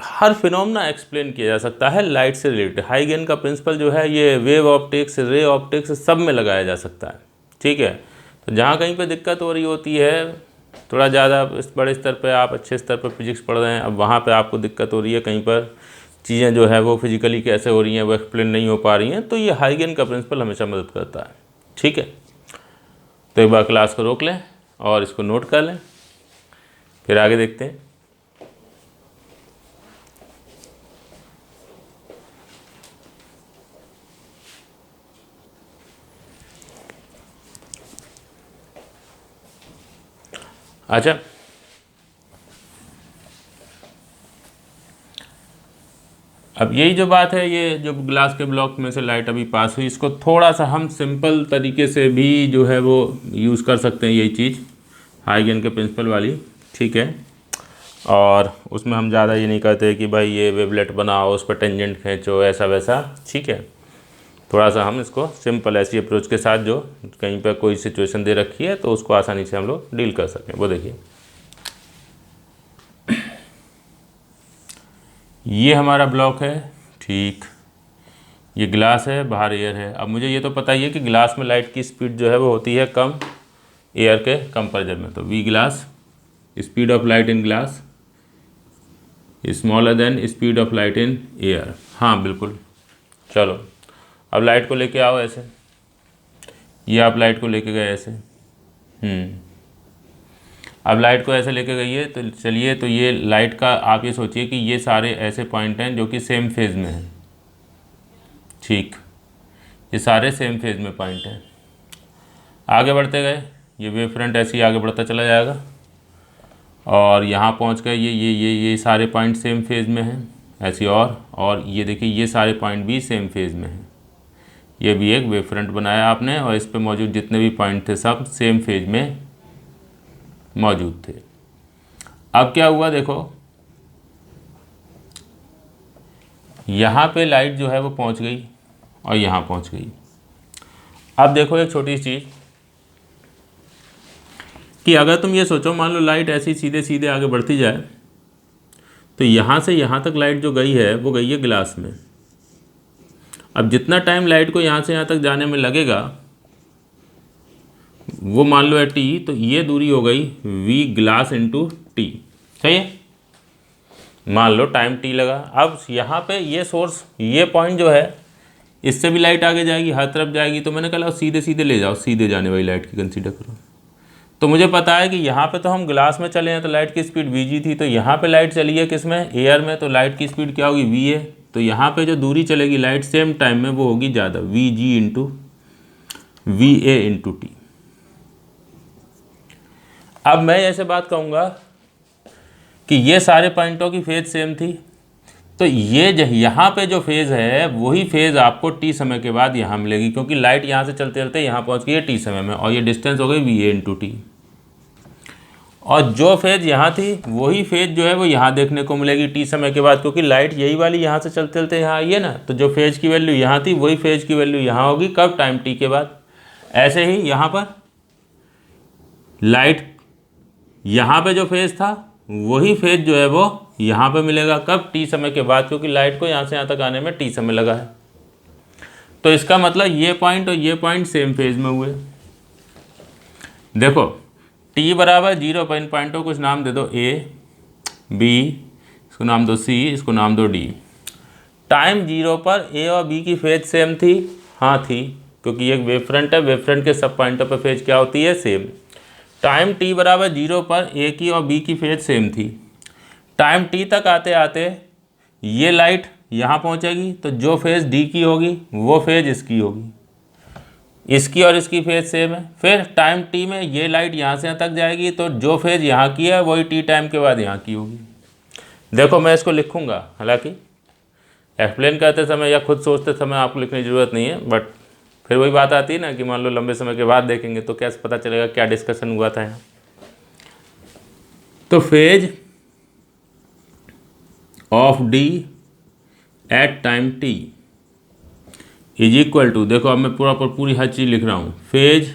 हर फिनोमेना एक्सप्लेन किया जा सकता है लाइट से रिलेटेड। हाइगन का प्रिंसिपल जो है ये वेव ऑप्टिक्स, रे ऑप्टिक्स, सब में लगाया जा सकता है, ठीक है। तो जहाँ कहीं पे दिक्कत हो रही होती है, थोड़ा ज़्यादा बड़े स्तर पे आप अच्छे स्तर पे फिजिक्स पढ़ रहे हैं, अब वहाँ पे आपको दिक्कत हो रही है, कहीं पर चीज़ें जो है वो फिजिकली कैसे हो रही हैं वो एक्सप्लेन नहीं हो पा रही हैं, तो ये हाइगन का प्रिंसिपल हमेशा मदद करता है, ठीक है। तो एक बार क्लास को रोक लें और इसको नोट कर लें, फिर आगे देखते हैं। अच्छा, अब यही जो बात है, ये जो ग्लास के ब्लॉक में से लाइट अभी पास हुई, इसको थोड़ा सा हम सिंपल तरीके से भी जो है वो यूज़ कर सकते हैं, यही चीज़ हाइगन के प्रिंसिपल वाली, ठीक है। और उसमें हम ज़्यादा ये नहीं कहते कि भाई ये वेवलेट बनाओ, उस पर टेंजेंट खींचो, ऐसा वैसा, ठीक है। थोड़ा सा हम इसको सिंपल ऐसी अप्रोच के साथ, जो कहीं पर कोई सिचुएशन दे रखी है तो उसको आसानी से हम लोग डील कर सकें। वो देखिए, ये हमारा ब्लॉक है, ठीक, ये ग्लास है, बाहर एयर है। अब मुझे ये तो पता ही है कि ग्लास में लाइट की स्पीड जो है वो होती है कम एयर के कंपेरिजन में, तो V glass, speed of light in glass smaller than speed of light in air. हाँ बिल्कुल, चलो अब लाइट को लेके आओ ऐसे, ये आप लाइट को लेके गए ऐसे, अब लाइट को ऐसे लेके गई है, तो चलिए, तो ये लाइट का आप ये सोचिए कि ये सारे ऐसे पॉइंट हैं जो कि सेम फेज़ में हैं, ठीक, ये सारे सेम फेज़ में पॉइंट हैं। आगे बढ़ते गए, ये वेव फ्रंट ऐसे ही आगे बढ़ता चला जाएगा और यहाँ पहुँच गए, ये सारे पॉइंट सेम फेज़ में हैं ऐसे, और ये देखिए ये सारे पॉइंट भी सेम फेज़ में हैं। ये भी एक वेव फ्रंट बनाया आपने और इस पे मौजूद जितने भी पॉइंट थे सब सेम फेज में मौजूद थे। अब क्या हुआ देखो, यहाँ पे लाइट जो है वो पहुँच गई और यहाँ पहुँच गई। अब देखो एक छोटी चीज़ कि अगर तुम ये सोचो, मान लो लाइट ऐसी सीधे सीधे आगे बढ़ती जाए, तो यहाँ से यहाँ तक लाइट जो गई है वो गई है ग्लास में। अब जितना टाइम लाइट को यहाँ से यहाँ तक जाने में लगेगा वो मान लो है टी, तो ये दूरी हो गई वी ग्लास इंटू टी, सही है। मान लो टाइम टी लगा। अब यहाँ पे ये सोर्स, ये पॉइंट जो है, इससे भी लाइट आगे जाएगी, हर तरफ जाएगी, तो मैंने कहा सीधे सीधे ले जाओ, सीधे जाने वाली लाइट की कंसीडर करो। तो मुझे पता है कि यहाँ पे तो हम ग्लास में चले हैं तो लाइट की स्पीड वी जी थी, तो यहाँ पे लाइट चली है किस में, एयर में, तो लाइट की स्पीड क्या होगी, वी है। तो यहाँ पे जो दूरी चलेगी लाइट सेम टाइम में वो होगी ज़्यादा, we ji into V A into T. अब मैं ऐसे बात कहूँगा कि ये सारे पॉइंटों की फेज सेम थी, तो ये यहाँ पे जो फेज़ है वही फेज़ आपको टी समय के बाद यहाँ मिलेगी, क्योंकि लाइट यहाँ से चलते चलते यहाँ पहुँच गई है टी समय में, और ये डिस्टेंस हो गई वी ए इंटू टी। और जो फेज़ यहाँ थी वही फेज़ जो है वो यहाँ देखने को मिलेगी टी समय के बाद, क्योंकि लाइट यही वाली यहाँ से चलते चलते यहाँ आई है ना, तो जो फेज़ की वैल्यू यहाँ थी वही फेज़ की वैल्यू यहाँ होगी, कब, टाइम टी के बाद। ऐसे ही यहाँ पर लाइट यहाँ पे जो फेज़ था वही फेज़ जो है वो यहाँ पे मिलेगा, कब, टी समय के बाद, क्योंकि लाइट को यहाँ से यहाँ तक आने में टी समय लगा है। तो इसका मतलब ये पॉइंट और ये पॉइंट सेम फेज़ में हुए। देखो टी बराबर 0 पर इन पॉइंटों को कुछ नाम दे दो, ए, बी, इसको नाम दो सी, इसको नाम दो डी। टाइम 0 पर ए और बी की फेज सेम थी, हाँ थी, क्योंकि ये एक वेव फ्रंट है, वेव फ्रंट के सब पॉइंटों पर फेज क्या होती है, सेम। टाइम टी बराबर 0 पर ए की और बी की फेज सेम थी। टाइम टी तक आते आते ये लाइट यहाँ पहुँचेगी, तो जो फेज डी की होगी वो फेज इसकी होगी, इसकी और इसकी फेज सेम है। फिर टाइम टी में ये लाइट यहाँ से यहाँ तक जाएगी, तो जो फेज यहाँ की है वही टी टाइम के बाद यहाँ की होगी। देखो मैं इसको लिखूँगा, हालांकि एक्सप्लेन करते समय या खुद सोचते समय आपको लिखने की ज़रूरत नहीं है, बट फिर वही बात आती है ना कि मान लो लंबे समय के बाद देखेंगे तो कैसे पता चलेगा क्या डिस्कशन हुआ था यहाँ। तो phase of D at time T is equal to, देखो अब मैं पूरी हर चीज़ लिख रहा हूँ, phase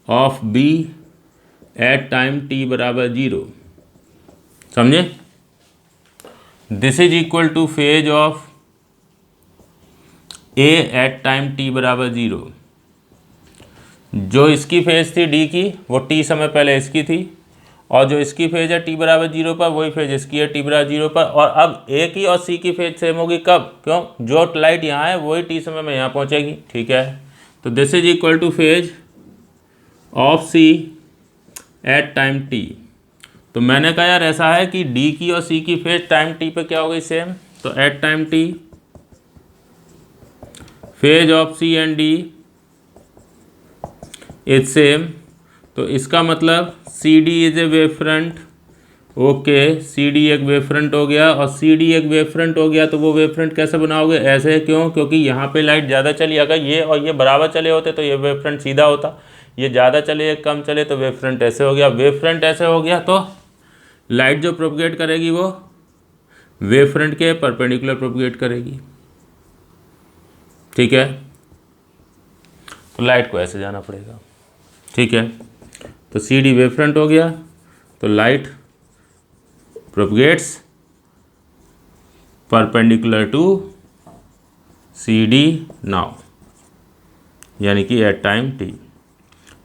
of B at time T बराबर 0, समझे। This is equal to phase of A at time T बराबर 0। जो इसकी फेज थी डी की वो टी समय पहले इसकी थी, और जो इसकी फेज है टी बराबर 0 पर वही फेज इसकी है टी बराबर 0 पर। और अब ए की और सी की फेज सेम होगी कब, क्यों, जो लाइट यहाँ है वही टी समय में यहाँ पहुँचेगी, ठीक है। तो this is equal to phase of C at time T. तो मैंने कहा यार ऐसा है कि डी की और सी की फेज टाइम टी पे क्या हो गई सेम, तो at time T phase of C and D is same. तो इसका मतलब C D is a wave front, okay, C D एक वेव फ्रंट हो गया, और सी डी एक वेव फ्रंट हो गया तो वो वेव फ्रंट कैसे बनाओगे, ऐसे, क्यों, क्योंकि यहाँ पे लाइट ज़्यादा चली, अगर ये और ये बराबर चले होते तो ये वेव फ्रंट सीधा होता, ये ज़्यादा चले कम चले तो वेव फ्रंट ऐसे हो गया। वेव फ्रंट ऐसे हो गया तो लाइट जो प्रोपगेट करेगी वो वेव फ्रंट के परपेंडिकुलर प्रोपगेट करेगी, ठीक है। तो लाइट को ऐसे जाना पड़ेगा, ठीक है। तो सी डी वेव फ्रंट हो गया तो light propagates perpendicular to C D now, यानी कि at time T.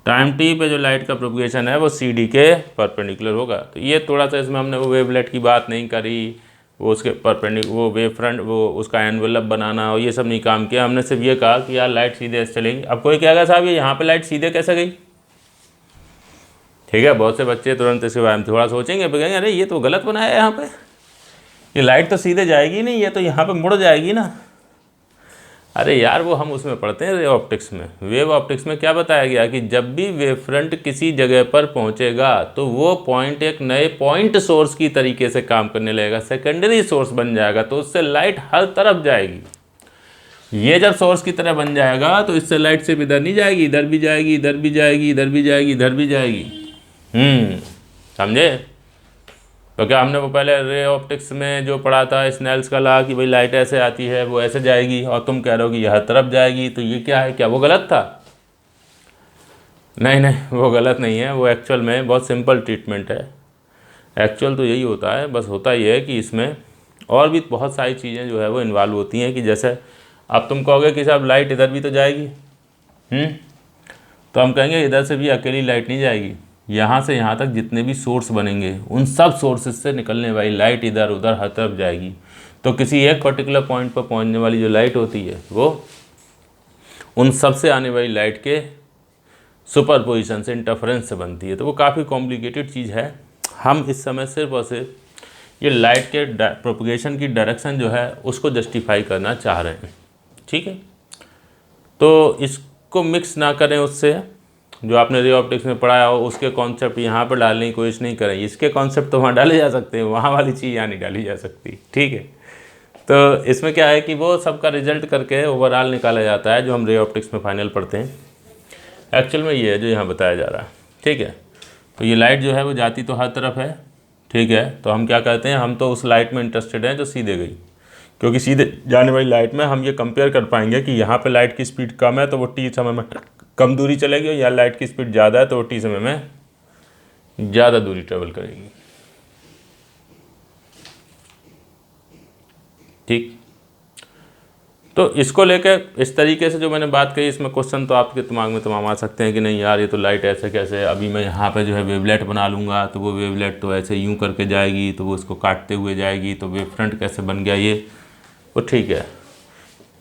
Time T पे जो लाइट का प्रोपगेशन है वो सी डी के परपेंडिकुलर होगा। तो ये थोड़ा सा इसमें हमने वो वेवलेट की बात नहीं करी, वो उसके परपेंडिकुलर, वो वेव फ्रंट, वो उसका एनवेलप बनाना और ये सब नहीं काम किया। हमने सिर्फ ये कहा कि यार लाइट सीधे ऐसे चलेगी। अब कोई कहेगा साहब ये यहाँ पे लाइट सीधे कैसे गई, ठीक है। बहुत से बच्चे तुरंत इसके बारे में थोड़ा सोचेंगे, कहेंगे अरे ये तो गलत बनाया है, यहाँ पे ये लाइट तो सीधे जाएगी नहीं, ये तो यहाँ पे मुड़ जाएगी ना। अरे यार वो हम उसमें पढ़ते हैं वेव ऑप्टिक्स में। वेव ऑप्टिक्स में क्या बताया गया कि जब भी वेव फ्रंट किसी जगह पर पहुंचेगा तो वो पॉइंट एक नए पॉइंट सोर्स की तरीके से काम करने लगेगा, सेकेंडरी सोर्स बन जाएगा, तो उससे लाइट हर तरफ जाएगी। ये जब सोर्स की तरह बन जाएगा तो इससे लाइट सिर्फ इधर नहीं जाएगी, इधर भी जाएगी, इधर भी जाएगी, इधर भी जाएगी, इधर भी जाएगी। समझे। तो क्या हमने वो पहले रे ऑप्टिक्स में जो पढ़ा था स्नेल्स का लॉ कि भाई लाइट ऐसे आती है वो ऐसे जाएगी, और तुम कह रहे हो कि यह हर तरफ जाएगी, तो ये क्या है, क्या वो गलत था? नहीं नहीं, वो गलत नहीं है, वो एक्चुअल में बहुत सिंपल ट्रीटमेंट है। एक्चुअल तो यही होता है, बस होता ये है कि इसमें और भी बहुत सारी चीज़ें जो है वो इन्वॉल्व होती हैं। कि जैसे अब तुम कहोगे कि साहब लाइट इधर भी तो जाएगी, तो हम कहेंगे इधर से भी अकेली लाइट नहीं जाएगी, यहाँ से यहाँ तक जितने भी सोर्स बनेंगे उन सब सोर्सेज से निकलने वाली लाइट इधर उधर हर तरफ जाएगी। तो किसी एक पर्टिकुलर पॉइंट पर पहुँचने वाली जो लाइट होती है वो उन सब से आने वाली लाइट के सुपरपोजिशन से, इंटरफेरेंस से बनती है। तो वो काफ़ी कॉम्प्लिकेटेड चीज़ है। हम इस समय सिर्फ और सिर्फ ये लाइट के प्रोपगेशन की डायरेक्शन जो है उसको जस्टिफाई करना चाह रहे हैं, ठीक है। तो इसको मिक्स ना करें उससे, जो आपने रे ऑप्टिक्स में पढ़ाया हो उसके कॉन्सेप्ट यहाँ पर डालने की कोशिश नहीं करें। इसके कॉन्सेप्ट तो वहाँ डाले जा सकते हैं, वहाँ वाली चीज़ यहाँ नहीं डाली जा सकती, ठीक है। तो इसमें क्या है कि वो सबका रिजल्ट करके ओवरऑल निकाला जाता है जो हम रे ऑप्टिक्स में फाइनल पढ़ते हैं। एक्चुअल में ये है जो यहाँ बताया जा रहा है, ठीक है। तो ये लाइट जो है वो जाती तो हर तरफ है, ठीक है। तो हम क्या कहते हैं, हम तो उस लाइट में इंटरेस्टेड हैं जो सीधे गई, क्योंकि सीधे जाने वाली लाइट में हम ये कंपेयर कर पाएंगे कि यहाँ पे लाइट की स्पीड कम है तो वो टी समय में कम दूरी चलेगी, और यहाँ लाइट की स्पीड ज़्यादा है तो वो टी समय में ज़्यादा दूरी ट्रेवल करेगी, ठीक। तो इसको लेकर इस तरीके से जो मैंने बात कही, इसमें क्वेश्चन तो आपके दिमाग में तमाम आ सकते हैं कि नहीं यार ये तो लाइट ऐसे कैसे, अभी मैं यहाँ पे जो है वेवलेट बना लूँगा तो वो वेवलेट तो ऐसे यूँ करके जाएगी, तो वो इसको काटते हुए जाएगी, तो वेव फ्रंट कैसे बन गया ये, वो ठीक है।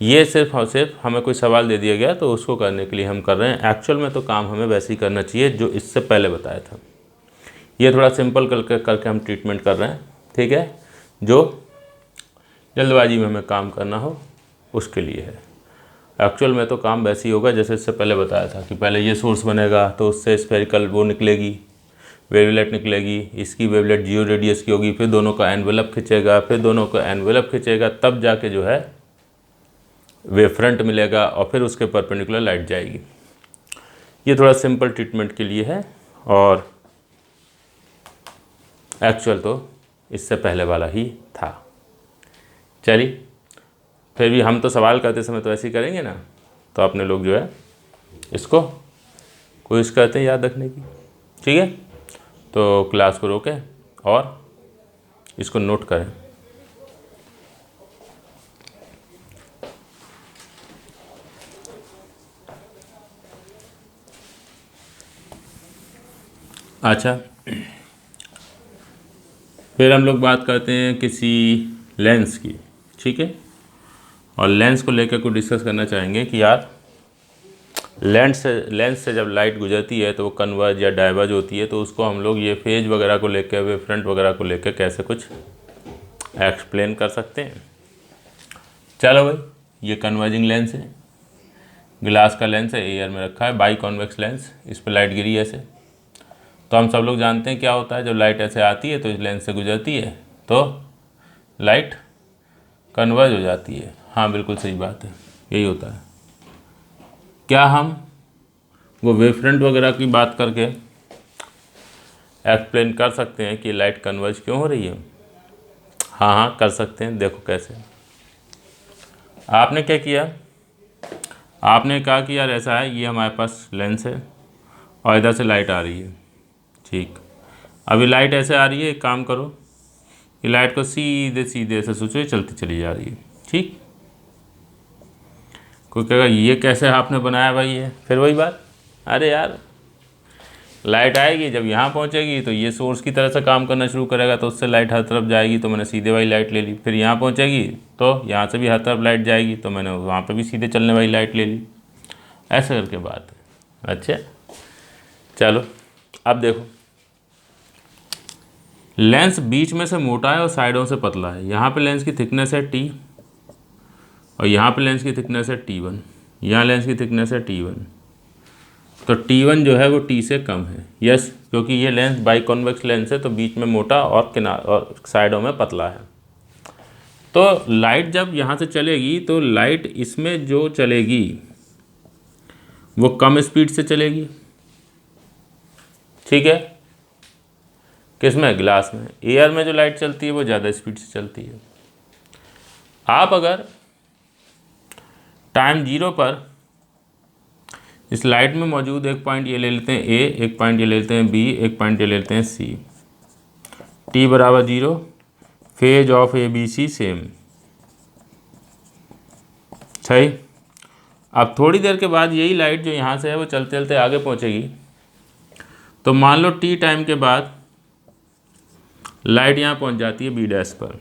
ये सिर्फ और सिर्फ हमें कोई सवाल दे दिया गया तो उसको करने के लिए हम कर रहे हैं। एक्चुअल में तो काम हमें वैसे ही करना चाहिए जो इससे पहले बताया था। ये थोड़ा सिंपल करके हम ट्रीटमेंट कर रहे हैं, ठीक है। जो जल्दबाजी में हमें काम करना हो उसके लिए है। एक्चुअल में तो काम वैसे ही होगा जैसे इससे पहले बताया था कि पहले ये सोर्स बनेगा तो उससे स्फेरिकल वो निकलेगी, वेवलेट निकलेगी, इसकी वेवलेट जीरो रेडियस की होगी, फिर दोनों का एनवेलप खींचेगा, फिर दोनों का एनवेलप खींचेगा, तब जाके जो है वेव फ्रंट मिलेगा और फिर उसके परपेंडिकुलर लाइट जाएगी। ये थोड़ा सिंपल ट्रीटमेंट के लिए है और एक्चुअल तो इससे पहले वाला ही था। चलिए, फिर भी हम तो सवाल करते समय तो ऐसे ही करेंगे ना, तो अपने लोग जो है इसको कोशिश करते हैं याद रखने की। ठीक है, तो क्लास को रोकें और इसको नोट करें। अच्छा, फिर हम लोग बात करते हैं किसी लेंस की। ठीक है, और लेंस को लेकर कुछ डिस्कस करना चाहेंगे कि यार लेंस से जब लाइट गुजरती है तो वो कन्वर्ज या डाइवर्ज होती है, तो उसको हम लोग ये फेज वगैरह को लेकर, वेव फ्रंट वगैरह को लेकर कैसे कुछ एक्सप्लेन कर सकते हैं। चलो भाई, ये कन्वर्जिंग लेंस है, ग्लास का लेंस है, एयर में रखा है, बाई कॉन्वेक्स लेंस, इस पर लाइट गिरी ऐसे। तो हम सब लोग जानते हैं क्या होता है, जब लाइट ऐसे आती है तो इस लेंस से गुजरती है तो लाइट कन्वर्ज हो जाती है। हाँ बिल्कुल सही बात है, यही होता है। क्या हम वो वेव फ्रंट वगैरह की बात करके एक्सप्लेन कर सकते हैं कि लाइट कन्वर्ज क्यों हो रही है? हाँ हाँ कर सकते हैं। देखो कैसे, आपने क्या किया, आपने कहा कि यार ऐसा है, ये हमारे पास लेंस है और इधर से लाइट आ रही है। ठीक, अभी लाइट ऐसे आ रही है, एक काम करो, ये लाइट को सीधे सीधे ऐसे सोचो चलती चली जा रही है। ठीक, कोई कहेगा ये कैसे आपने बनाया भाई? ये फिर वही बात, अरे यार लाइट आएगी, जब यहाँ पहुँचेगी तो ये सोर्स की तरह से काम करना शुरू करेगा, तो उससे लाइट हर तरफ जाएगी, तो मैंने सीधे वाली लाइट ले ली। फिर यहाँ पहुँचेगी तो यहाँ से भी हर तरफ लाइट जाएगी, तो मैंने वहाँ पे भी सीधे चलने वाली लाइट ले ली। ऐसे करके बात है। अच्छा चलो, अब देखो, लेंस बीच में से मोटा है और साइडों से पतला है। यहाँ पे लेंस की थिकनेस है T और यहाँ पे लेंस की थिकनेस है T1, यहाँ लेंस की थिकनेस है T1। तो T1 जो है वो T से कम है। यस, क्योंकि ये लेंस बाई कॉन्वेक्स लेंस है, तो बीच में मोटा और किनार और साइडों में पतला है। तो लाइट जब यहाँ से चलेगी तो लाइट इसमें जो चलेगी वो कम स्पीड से चलेगी। ठीक है, किसमें? ग्लास में। एयर में जो लाइट चलती है वो ज़्यादा स्पीड से चलती है। आप अगर टाइम 0 पर इस लाइट में मौजूद एक पॉइंट ये ले लेते हैं A, एक पॉइंट ये ले लेते हैं B, एक पॉइंट ये ले लेते हैं C, T बराबर 0, फेज ऑफ ABC सेम। सही। अब थोड़ी देर के बाद यही लाइट जो यहाँ से है वो चलते चलते आगे पहुँचेगी। तो मान लो T टाइम के बाद लाइट यहाँ पहुँच जाती है B डैश पर।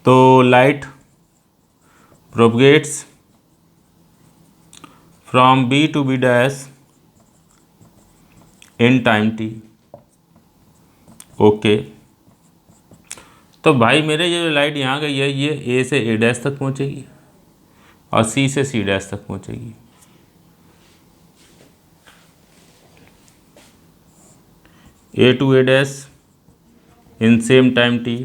तो light propagates from B to B dash in time T। Okay, तो भाई मेरे ये जो लाइट यहाँ गई है ये A से A डैश तक पहुँचेगी और C से C डैश तक पहुँचेगी। A to A dash in same time T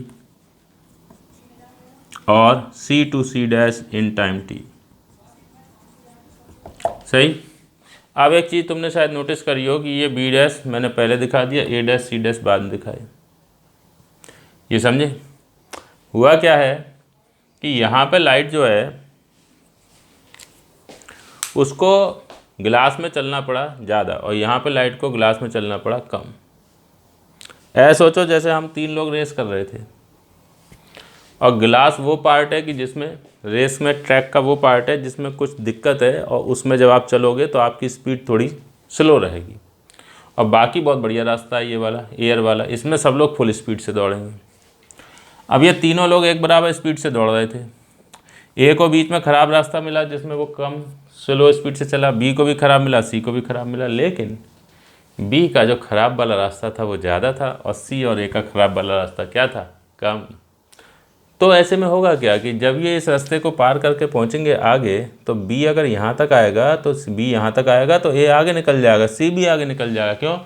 और C to C dash in time T। सही। अब एक चीज़ तुमने शायद नोटिस करी हो कि ये B डैश मैंने पहले दिखा दिया, A डैश C डैश बाद में दिखाए। ये समझे? हुआ क्या है कि यहाँ पे लाइट जो है उसको ग्लास में चलना पड़ा ज़्यादा और यहाँ पे लाइट को ग्लास में चलना पड़ा कम। ऐसा सोचो जैसे हम 3 लोग रेस कर रहे थे और ग्लास वो पार्ट है कि जिसमें रेस में ट्रैक का वो पार्ट है जिसमें कुछ दिक्कत है और उसमें जब आप चलोगे तो आपकी स्पीड थोड़ी स्लो रहेगी, और बाकी बहुत बढ़िया रास्ता है ये वाला एयर वाला, इसमें सब लोग फुल स्पीड से दौड़ेंगे। अब ये तीनों लोग एक बराबर स्पीड से दौड़ रहे थे। ए को बीच में ख़राब रास्ता मिला जिसमें वो कम स्लो स्पीड से चला, बी को भी ख़राब मिला, सी को भी ख़राब मिला, लेकिन बी का जो ख़राब वाला रास्ता था वो ज़्यादा था और सी और ए का ख़राब वाला रास्ता क्या था? कम। तो ऐसे में होगा क्या कि जब ये इस रास्ते को पार करके पहुंचेंगे आगे, तो बी अगर यहाँ तक आएगा तो बी यहाँ तक आएगा तो ए आगे निकल जाएगा, सी भी आगे निकल जाएगा। क्यों?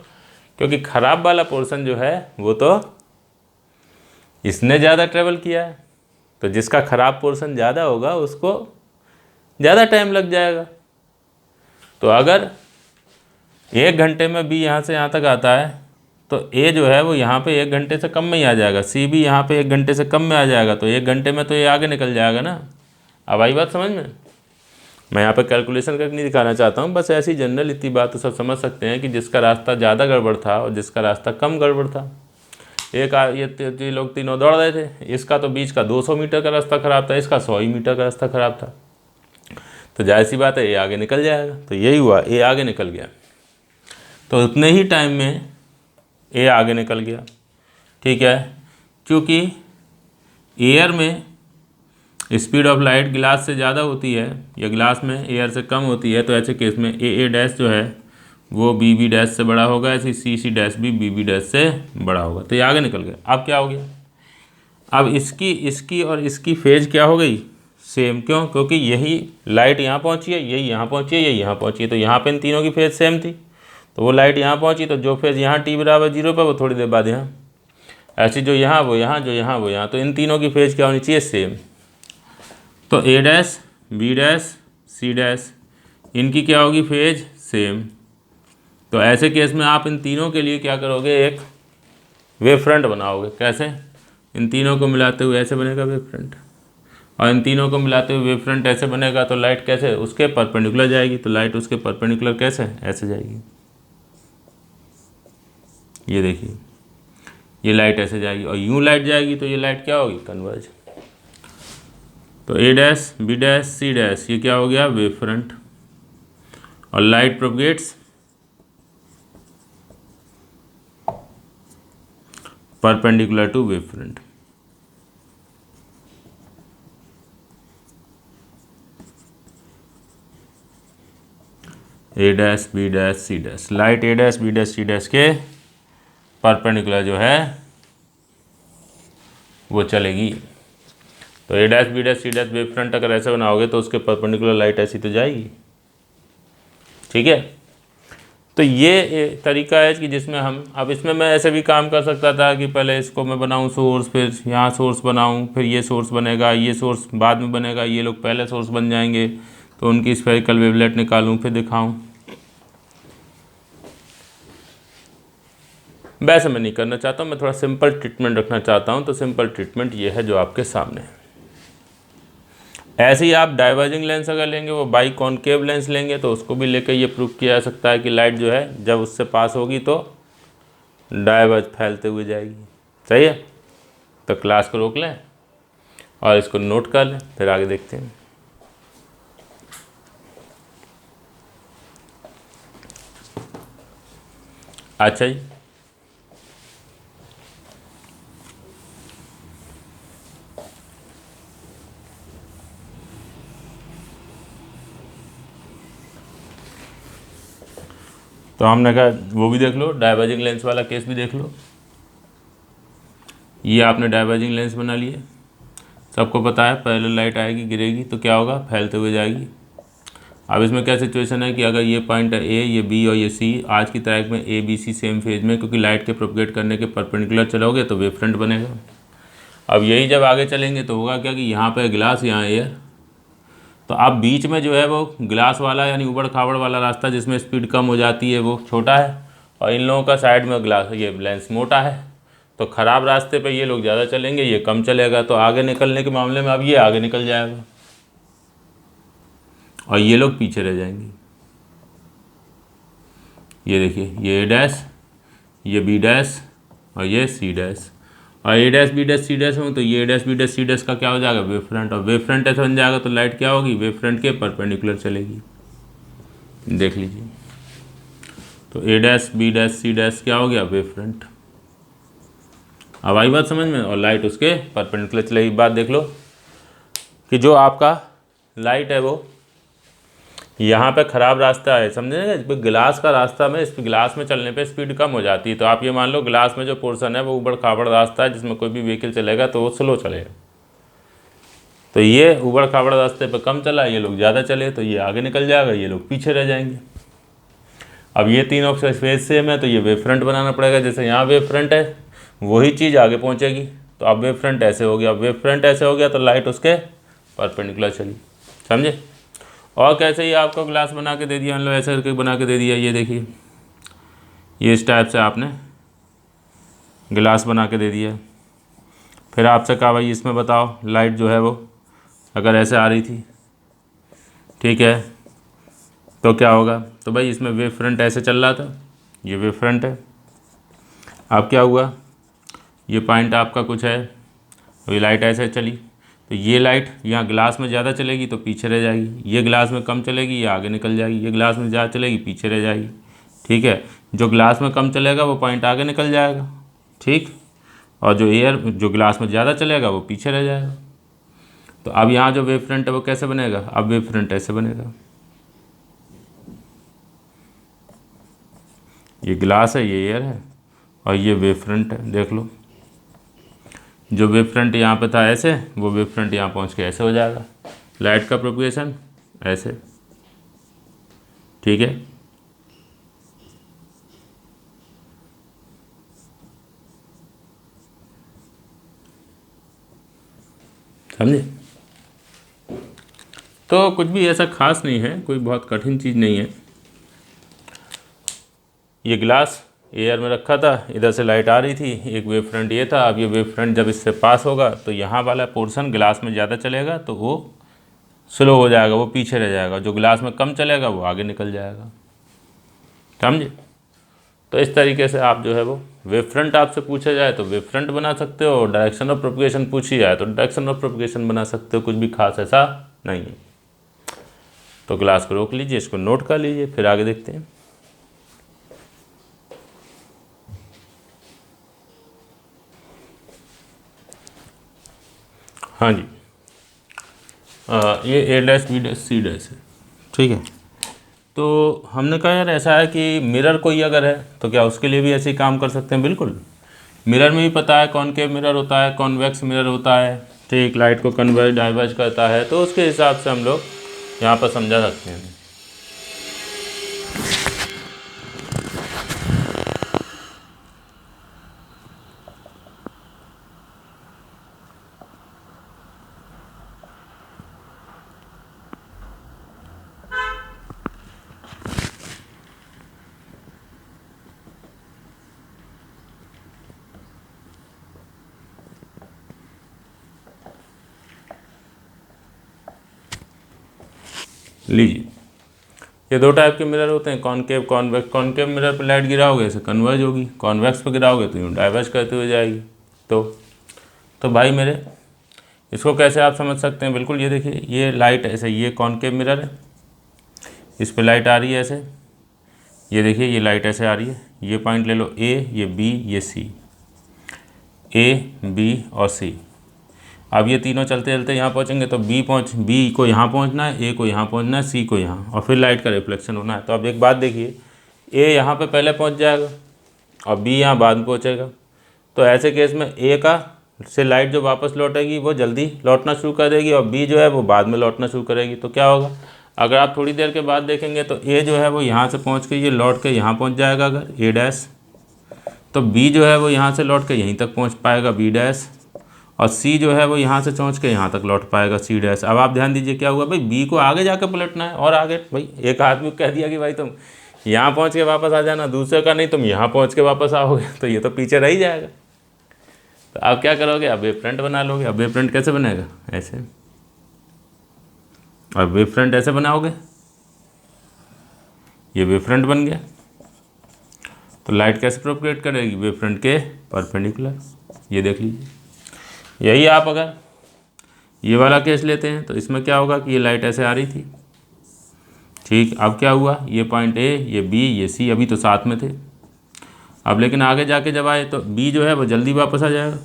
क्योंकि ख़राब वाला पोर्शन जो है वो तो इसने ज़्यादा ट्रेवल किया है। तो जिसका ख़राब पोर्शन ज़्यादा होगा उसको ज़्यादा टाइम लग जाएगा। तो अगर 1 घंटे में बी यहाँ से यहाँ तक आता है तो ए जो है वो यहाँ पे 1 घंटे से कम में ही आ जाएगा, सी भी यहाँ पे 1 घंटे से कम में आ जाएगा, तो 1 घंटे में तो ये आगे निकल जाएगा ना। अब आई बात समझ में? मैं यहाँ पे कैलकुलेशन करके नहीं दिखाना चाहता हूँ, बस ऐसी जनरल इतनी बात तो सब समझ सकते हैं कि जिसका रास्ता ज़्यादा गड़बड़ था और जिसका रास्ता कम गड़बड़ था। ये लोग तीनों दौड़ रहे थे, इसका तो बीच का 200 मीटर का रास्ता ख़राब था, इसका 100 ही मीटर का रास्ता ख़राब था, तो जाहिर सी बात है ये आगे निकल जाएगा। तो यही हुआ, ये आगे निकल गया, तो उतने ही टाइम में ये आगे निकल गया। ठीक है, क्योंकि एयर में स्पीड ऑफ लाइट ग्लास से ज़्यादा होती है या ग्लास में एयर से कम होती है, तो ऐसे केस में ए डैश जो है वो बी बी डैश से बड़ा होगा, ऐसे सी डैश भी बी बी डैश से बड़ा होगा, तो ये आगे निकल गया। अब क्या हो गया, अब इसकी और इसकी फेज क्या हो गई, सेम। क्यों? क्योंकि यही लाइट यहाँ पहुँची है, यही यहाँ पहुँची है, यही यहाँ पहुँची है, तो यहाँ पे इन तीनों की फेज सेम थी, तो वो लाइट यहाँ पहुँची, तो जो फेज यहाँ t बराबर 0 पर वो थोड़ी देर बाद यहाँ, ऐसी जो यहाँ वो यहाँ, जो यहाँ वो यहाँ, तो इन तीनों की फेज क्या होनी चाहिए, सेम। तो A dash B dash C dash इनकी क्या होगी, फेज सेम। तो ऐसे केस में आप इन तीनों के लिए क्या करोगे, एक वेव फ्रंट बनाओगे। कैसे? इन तीनों को मिलाते हुए ऐसे बनेगा वेव फ्रंट, और इन तीनों को मिलाते हुए वेव फ्रंट ऐसे बनेगा, तो लाइट कैसे, उसके परपेंडिकुलर जाएगी, तो लाइट उसके परपेंडिकुलर कैसे, ऐसे जाएगी। ये देखिए, ये लाइट ऐसे जाएगी और यूँ लाइट जाएगी, तो ये लाइट क्या होगी, कन्वर्ज। तो A dash B dash C dash ये क्या हो गया, वेव फ्रंट, और light propagates perpendicular to wave front. A dash B dash C dash, light A dash B dash C dash के परपेंडिकुलर जो है वो चलेगी। तो A dash B dash C dash wave front अगर ऐसे बनाओगे तो उसके परपेंडिकुलर लाइट ऐसी तो जाएगी। ठीक है, तो ये तरीका है कि जिसमें हम, अब इसमें मैं ऐसे भी काम कर सकता था कि पहले इसको मैं बनाऊं सोर्स, फिर यहाँ सोर्स बनाऊं, फिर ये सोर्स बनेगा, ये सोर्स बाद में बनेगा, ये लोग पहले सोर्स बन जाएंगे, तो उनकी स्फेरिकल वेवलेट निकालूं, फिर दिखाऊं। वैसे मैं नहीं करना चाहता हूँ, मैं थोड़ा सिंपल ट्रीटमेंट रखना चाहता हूँ। तो सिंपल ट्रीटमेंट ये है जो आपके सामने है। ऐसे ही आप डाइवर्जिंग लेंस अगर लेंगे, वो बाई कॉनकेव लेंस लेंगे, तो उसको भी लेकर ये प्रूव किया जा सकता है कि लाइट जो है जब उससे पास होगी तो डाइवर्ज फैलते हुए जाएगी। सही है, तो क्लास को रोक लें और इसको नोट कर लें, फिर आगे देखते हैं। अच्छा जी, तो हमने कहा वो भी देख लो, डाइवर्जिंग लेंस वाला केस भी देख लो। ये आपने डाइवर्जिंग लेंस बना लिए, सबको पता है पहले लाइट आएगी गिरेगी तो क्या होगा, फैलते हुए जाएगी। अब इसमें क्या सिचुएशन है कि अगर ये पॉइंट है ए, ये बी और ये सी, आज की तारीख में A B C same phase में, क्योंकि लाइट के प्रोपगेट करने के परपेंडिकुलर चलोगे तो वेव फ्रंट बनेगा। अब यही जब आगे चलेंगे तो होगा क्या कि यहाँ पे ग्लास, यहाँ एयर, तो अब बीच में जो है वो ग्लास वाला यानी उबड़ खाबड़ वाला रास्ता जिसमें स्पीड कम हो जाती है वो छोटा है, और इन लोगों का साइड में ग्लास ये लेंस मोटा है, तो ख़राब रास्ते पे ये लोग ज़्यादा चलेंगे, ये कम चलेगा, तो आगे निकलने के मामले में अब ये आगे निकल जाएगा और ये लोग पीछे रह जाएंगे। ये देखिए, ये ए डैश, ये बी डैश और ये सी डैश, और A dash B dash C dash हो तो ये A dash B dash C dash का क्या हो जाएगा, वेव फ्रंट, और वेव फ्रंट ऐसा बन जाएगा तो लाइट क्या होगी, वेव फ्रंट के परपेंडिकुलर चलेगी। देख लीजिए, तो A dash B dash C dash क्या हो गया, वेव फ्रंट। अब आई बात समझ में, और लाइट उसके परपेंडिकुलर चलेगी। बात देख लो कि जो आपका लाइट है वो यहाँ पे ख़राब रास्ता है, समझे, ग्लास का रास्ता में, इस ग्लास में चलने पे स्पीड कम हो जाती है, तो आप ये मान लो ग्लास में जो पोर्शन है वो उबड़ खाबड़ रास्ता है जिसमें कोई भी व्हीकल चलेगा तो वो स्लो चलेगा, तो ये उबड़ खाबड़ रास्ते पे कम चला, ये लोग ज़्यादा चले तो ये आगे निकल जाएगा, ये लोग पीछे रह जाएंगे। अब ये तीनों फेज सेम है तो ये वेव फ्रंट बनाना पड़ेगा, जैसे यहाँ वेव फ्रंट है वही चीज़ आगे पहुँचेगी, तो अब वेव फ्रंट ऐसे हो गया, वेव फ्रंट ऐसे हो गया तो लाइट उसके परपेंडिकुलर चली, समझे। और कैसे ही आपको ग्लास बना के दे दिया, मतलब ऐसे करके बना के दे दिया, ये देखिए ये इस टाइप से आपने गिलास बना के दे दिया। फिर आपसे कहा भाई इसमें बताओ लाइट जो है वो अगर ऐसे आ रही थी, ठीक है, तो क्या होगा। तो भाई इसमें वेव फ्रंट ऐसे चल रहा था, ये वेव फ्रंट है। अब क्या हुआ, ये पॉइंट आपका कुछ है, तो ये लाइट ऐसे चली, तो ये लाइट यहाँ ग्लास में ज़्यादा चलेगी तो पीछे रह जाएगी, ये ग्लास में कम चलेगी ये आगे निकल जाएगी, ये ग्लास में ज़्यादा चलेगी पीछे रह जाएगी, ठीक है। जो ग्लास में कम चलेगा वो पॉइंट आगे निकल जाएगा, ठीक, और जो एयर जो ग्लास में ज़्यादा चलेगा वो पीछे रह जाएगा। तो अब यहाँ जो वेव फ्रंट है वो कैसे बनेगा, अब वेव फ्रंट ऐसे बनेगा, ये ग्लास है, ये एयर है, और ये वेव फ्रंट है। देख लो जो वेव फ्रंट यहाँ पे था ऐसे, वो वेव फ्रंट यहाँ पहुँच के ऐसे हो जाएगा, लाइट का प्रोपगेशन ऐसे, ठीक है। समझे। तो कुछ भी ऐसा खास नहीं है, कोई बहुत कठिन चीज़ नहीं है। ये ग्लास एयर में रखा था, इधर से लाइट आ रही थी, एक वेव फ्रंट ये था। अब ये वेव फ्रंट जब इससे पास होगा तो यहाँ वाला पोर्शन ग्लास में ज़्यादा चलेगा तो वो स्लो हो जाएगा, वो पीछे रह जाएगा, जो ग्लास में कम चलेगा वो आगे निकल जाएगा, समझे। तो इस तरीके से आप जो है वो वेव फ्रंट आपसे पूछा जाए तो वेव फ्रंट बना सकते हो, डायरेक्शन ऑफ प्रोपगेशन पूछी जाए तो डायरेक्शन ऑफ प्रोपगेशन बना सकते हो, कुछ भी खास ऐसा नहीं है। तो क्लास को रोक लीजिए, इसको नोट कर लीजिए, फिर आगे देखते हैं। हाँ जी, ये A dash B dash C dash है, ठीक है। तो हमने कहा यार ऐसा है कि मिरर कोई अगर है तो क्या उसके लिए भी ऐसे ही काम कर सकते हैं, बिल्कुल। मिरर में भी पता है कॉनकेव मिरर होता है, कॉन्वेक्स मिरर होता है, ठीक, लाइट को कन्वर्ज डाइवर्ज करता है, तो उसके हिसाब से हम लोग यहाँ पर समझा सकते हैं। लीजिए, ये दो टाइप के मिरर होते हैं, कॉनकेव कॉन्वेक्स। कॉनकेव मिरर पर लाइट गिराओगे ऐसे कन्वर्ज होगी, कॉन्वेक्स पे गिराओगे तो यूँ डाइवर्ज करते हुए जाएगी। तो भाई मेरे इसको कैसे आप समझ सकते हैं, बिल्कुल ये देखिए, ये लाइट ऐसे, ये कॉनकेव मिरर है, इस पर लाइट आ रही है ऐसे, ये देखिए ये लाइट ऐसे आ रही है, ये पॉइंट ले लो ए, ये बी, ये सी, ए बी और सी। अब ये तीनों चलते चलते यहाँ पहुँचेंगे तो बी को यहाँ पहुँचना है, ए को यहाँ पहुँचना है, सी को यहाँ, और फिर लाइट का रिफ्लेक्शन होना है। तो अब एक बात देखिए, ए यहाँ पे पहले पहुँच जाएगा और बी यहाँ बाद में पहुँचेगा। तो ऐसे केस में ए का से लाइट जो वापस लौटेगी वो जल्दी लौटना शुरू कर देगी और बी जो है वो बाद में लौटना शुरू करेगी। तो क्या होगा, अगर आप थोड़ी देर के बाद देखेंगे तो ए जो है वो यहाँ से पहुँच के ये लौट के यहाँ पहुँच जाएगा अगर ए डैश, तो बी जो है वो यहाँ से लौट के यहीं तक पहुँच पाएगा बी डैश, और सी जो है वो यहाँ से पहुँच के यहाँ तक लौट पाएगा सी डैश। अब आप ध्यान दीजिए क्या हुआ भाई, बी को आगे जाके पलटना है, और आगे भाई एक आदमी कह दिया कि भाई तुम यहाँ पहुँच के वापस आ जाना, दूसरे का नहीं तुम यहाँ पहुँच के वापस आओगे, तो ये तो पीछे रह ही जाएगा। तो आप क्या करोगे, अब वेव फ्रंट बना लोगे। अब वेव फ्रंट कैसे बनेगा, ऐसे, और वेव फ्रंट ऐसे बनाओगे, ये वेव फ्रंट बन गया। तो लाइट कैसे प्रोपगेट करेगी, वेव फ्रंट के परपेंडिकुलर, ये देख लीजिए। यही आप अगर ये वाला केस लेते हैं तो इसमें क्या होगा कि ये लाइट ऐसे आ रही थी, ठीक। अब क्या हुआ, ये पॉइंट ए, ये बी, ये सी अभी तो साथ में थे, अब लेकिन आगे जाके जब आए तो बी जो है वो जल्दी वापस आ जाएगा,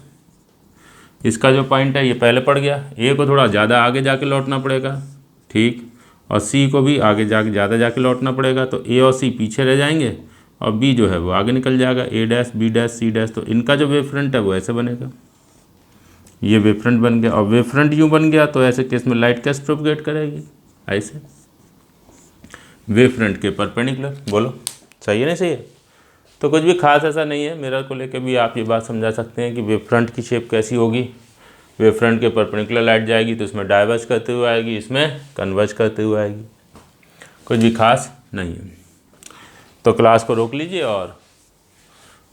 इसका जो पॉइंट है ये पहले पड़ गया, ए को थोड़ा ज़्यादा आगे जाके लौटना पड़ेगा, ठीक, और सी को भी आगे जाके ज़्यादा जाके लौटना पड़ेगा। तो ए और सी पीछे रह जाएंगे और बी जो है वो आगे निकल जाएगा, A dash, B dash, C dash. तो इनका जो वेव फ्रंट है वो ऐसे बनेगा, ये वेव फ्रंट बन गया। और वेव फ्रंट यूँ बन गया तो ऐसे केस में लाइट कैसे प्रोपगेट करेगी, ऐसे वेव फ्रंट के परपेंडिकुलर। बोलो सही है नहीं सही है। तो कुछ भी खास ऐसा नहीं है। मिरर को लेकर भी आप ये बात समझा सकते हैं कि वेव फ्रंट की शेप कैसी होगी। वेव फ्रंट के परपेंडिकुलर लाइट जाएगी तो इसमें डाइवर्ज करते हुए आएगी, इसमें कन्वर्ज करते हुए आएगी। कुछ भी खास नहीं है। तो क्लास को रोक लीजिए और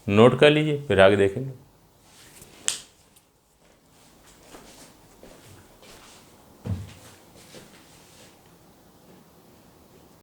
नोट कर लीजिए, फिर आगे देखेंगे।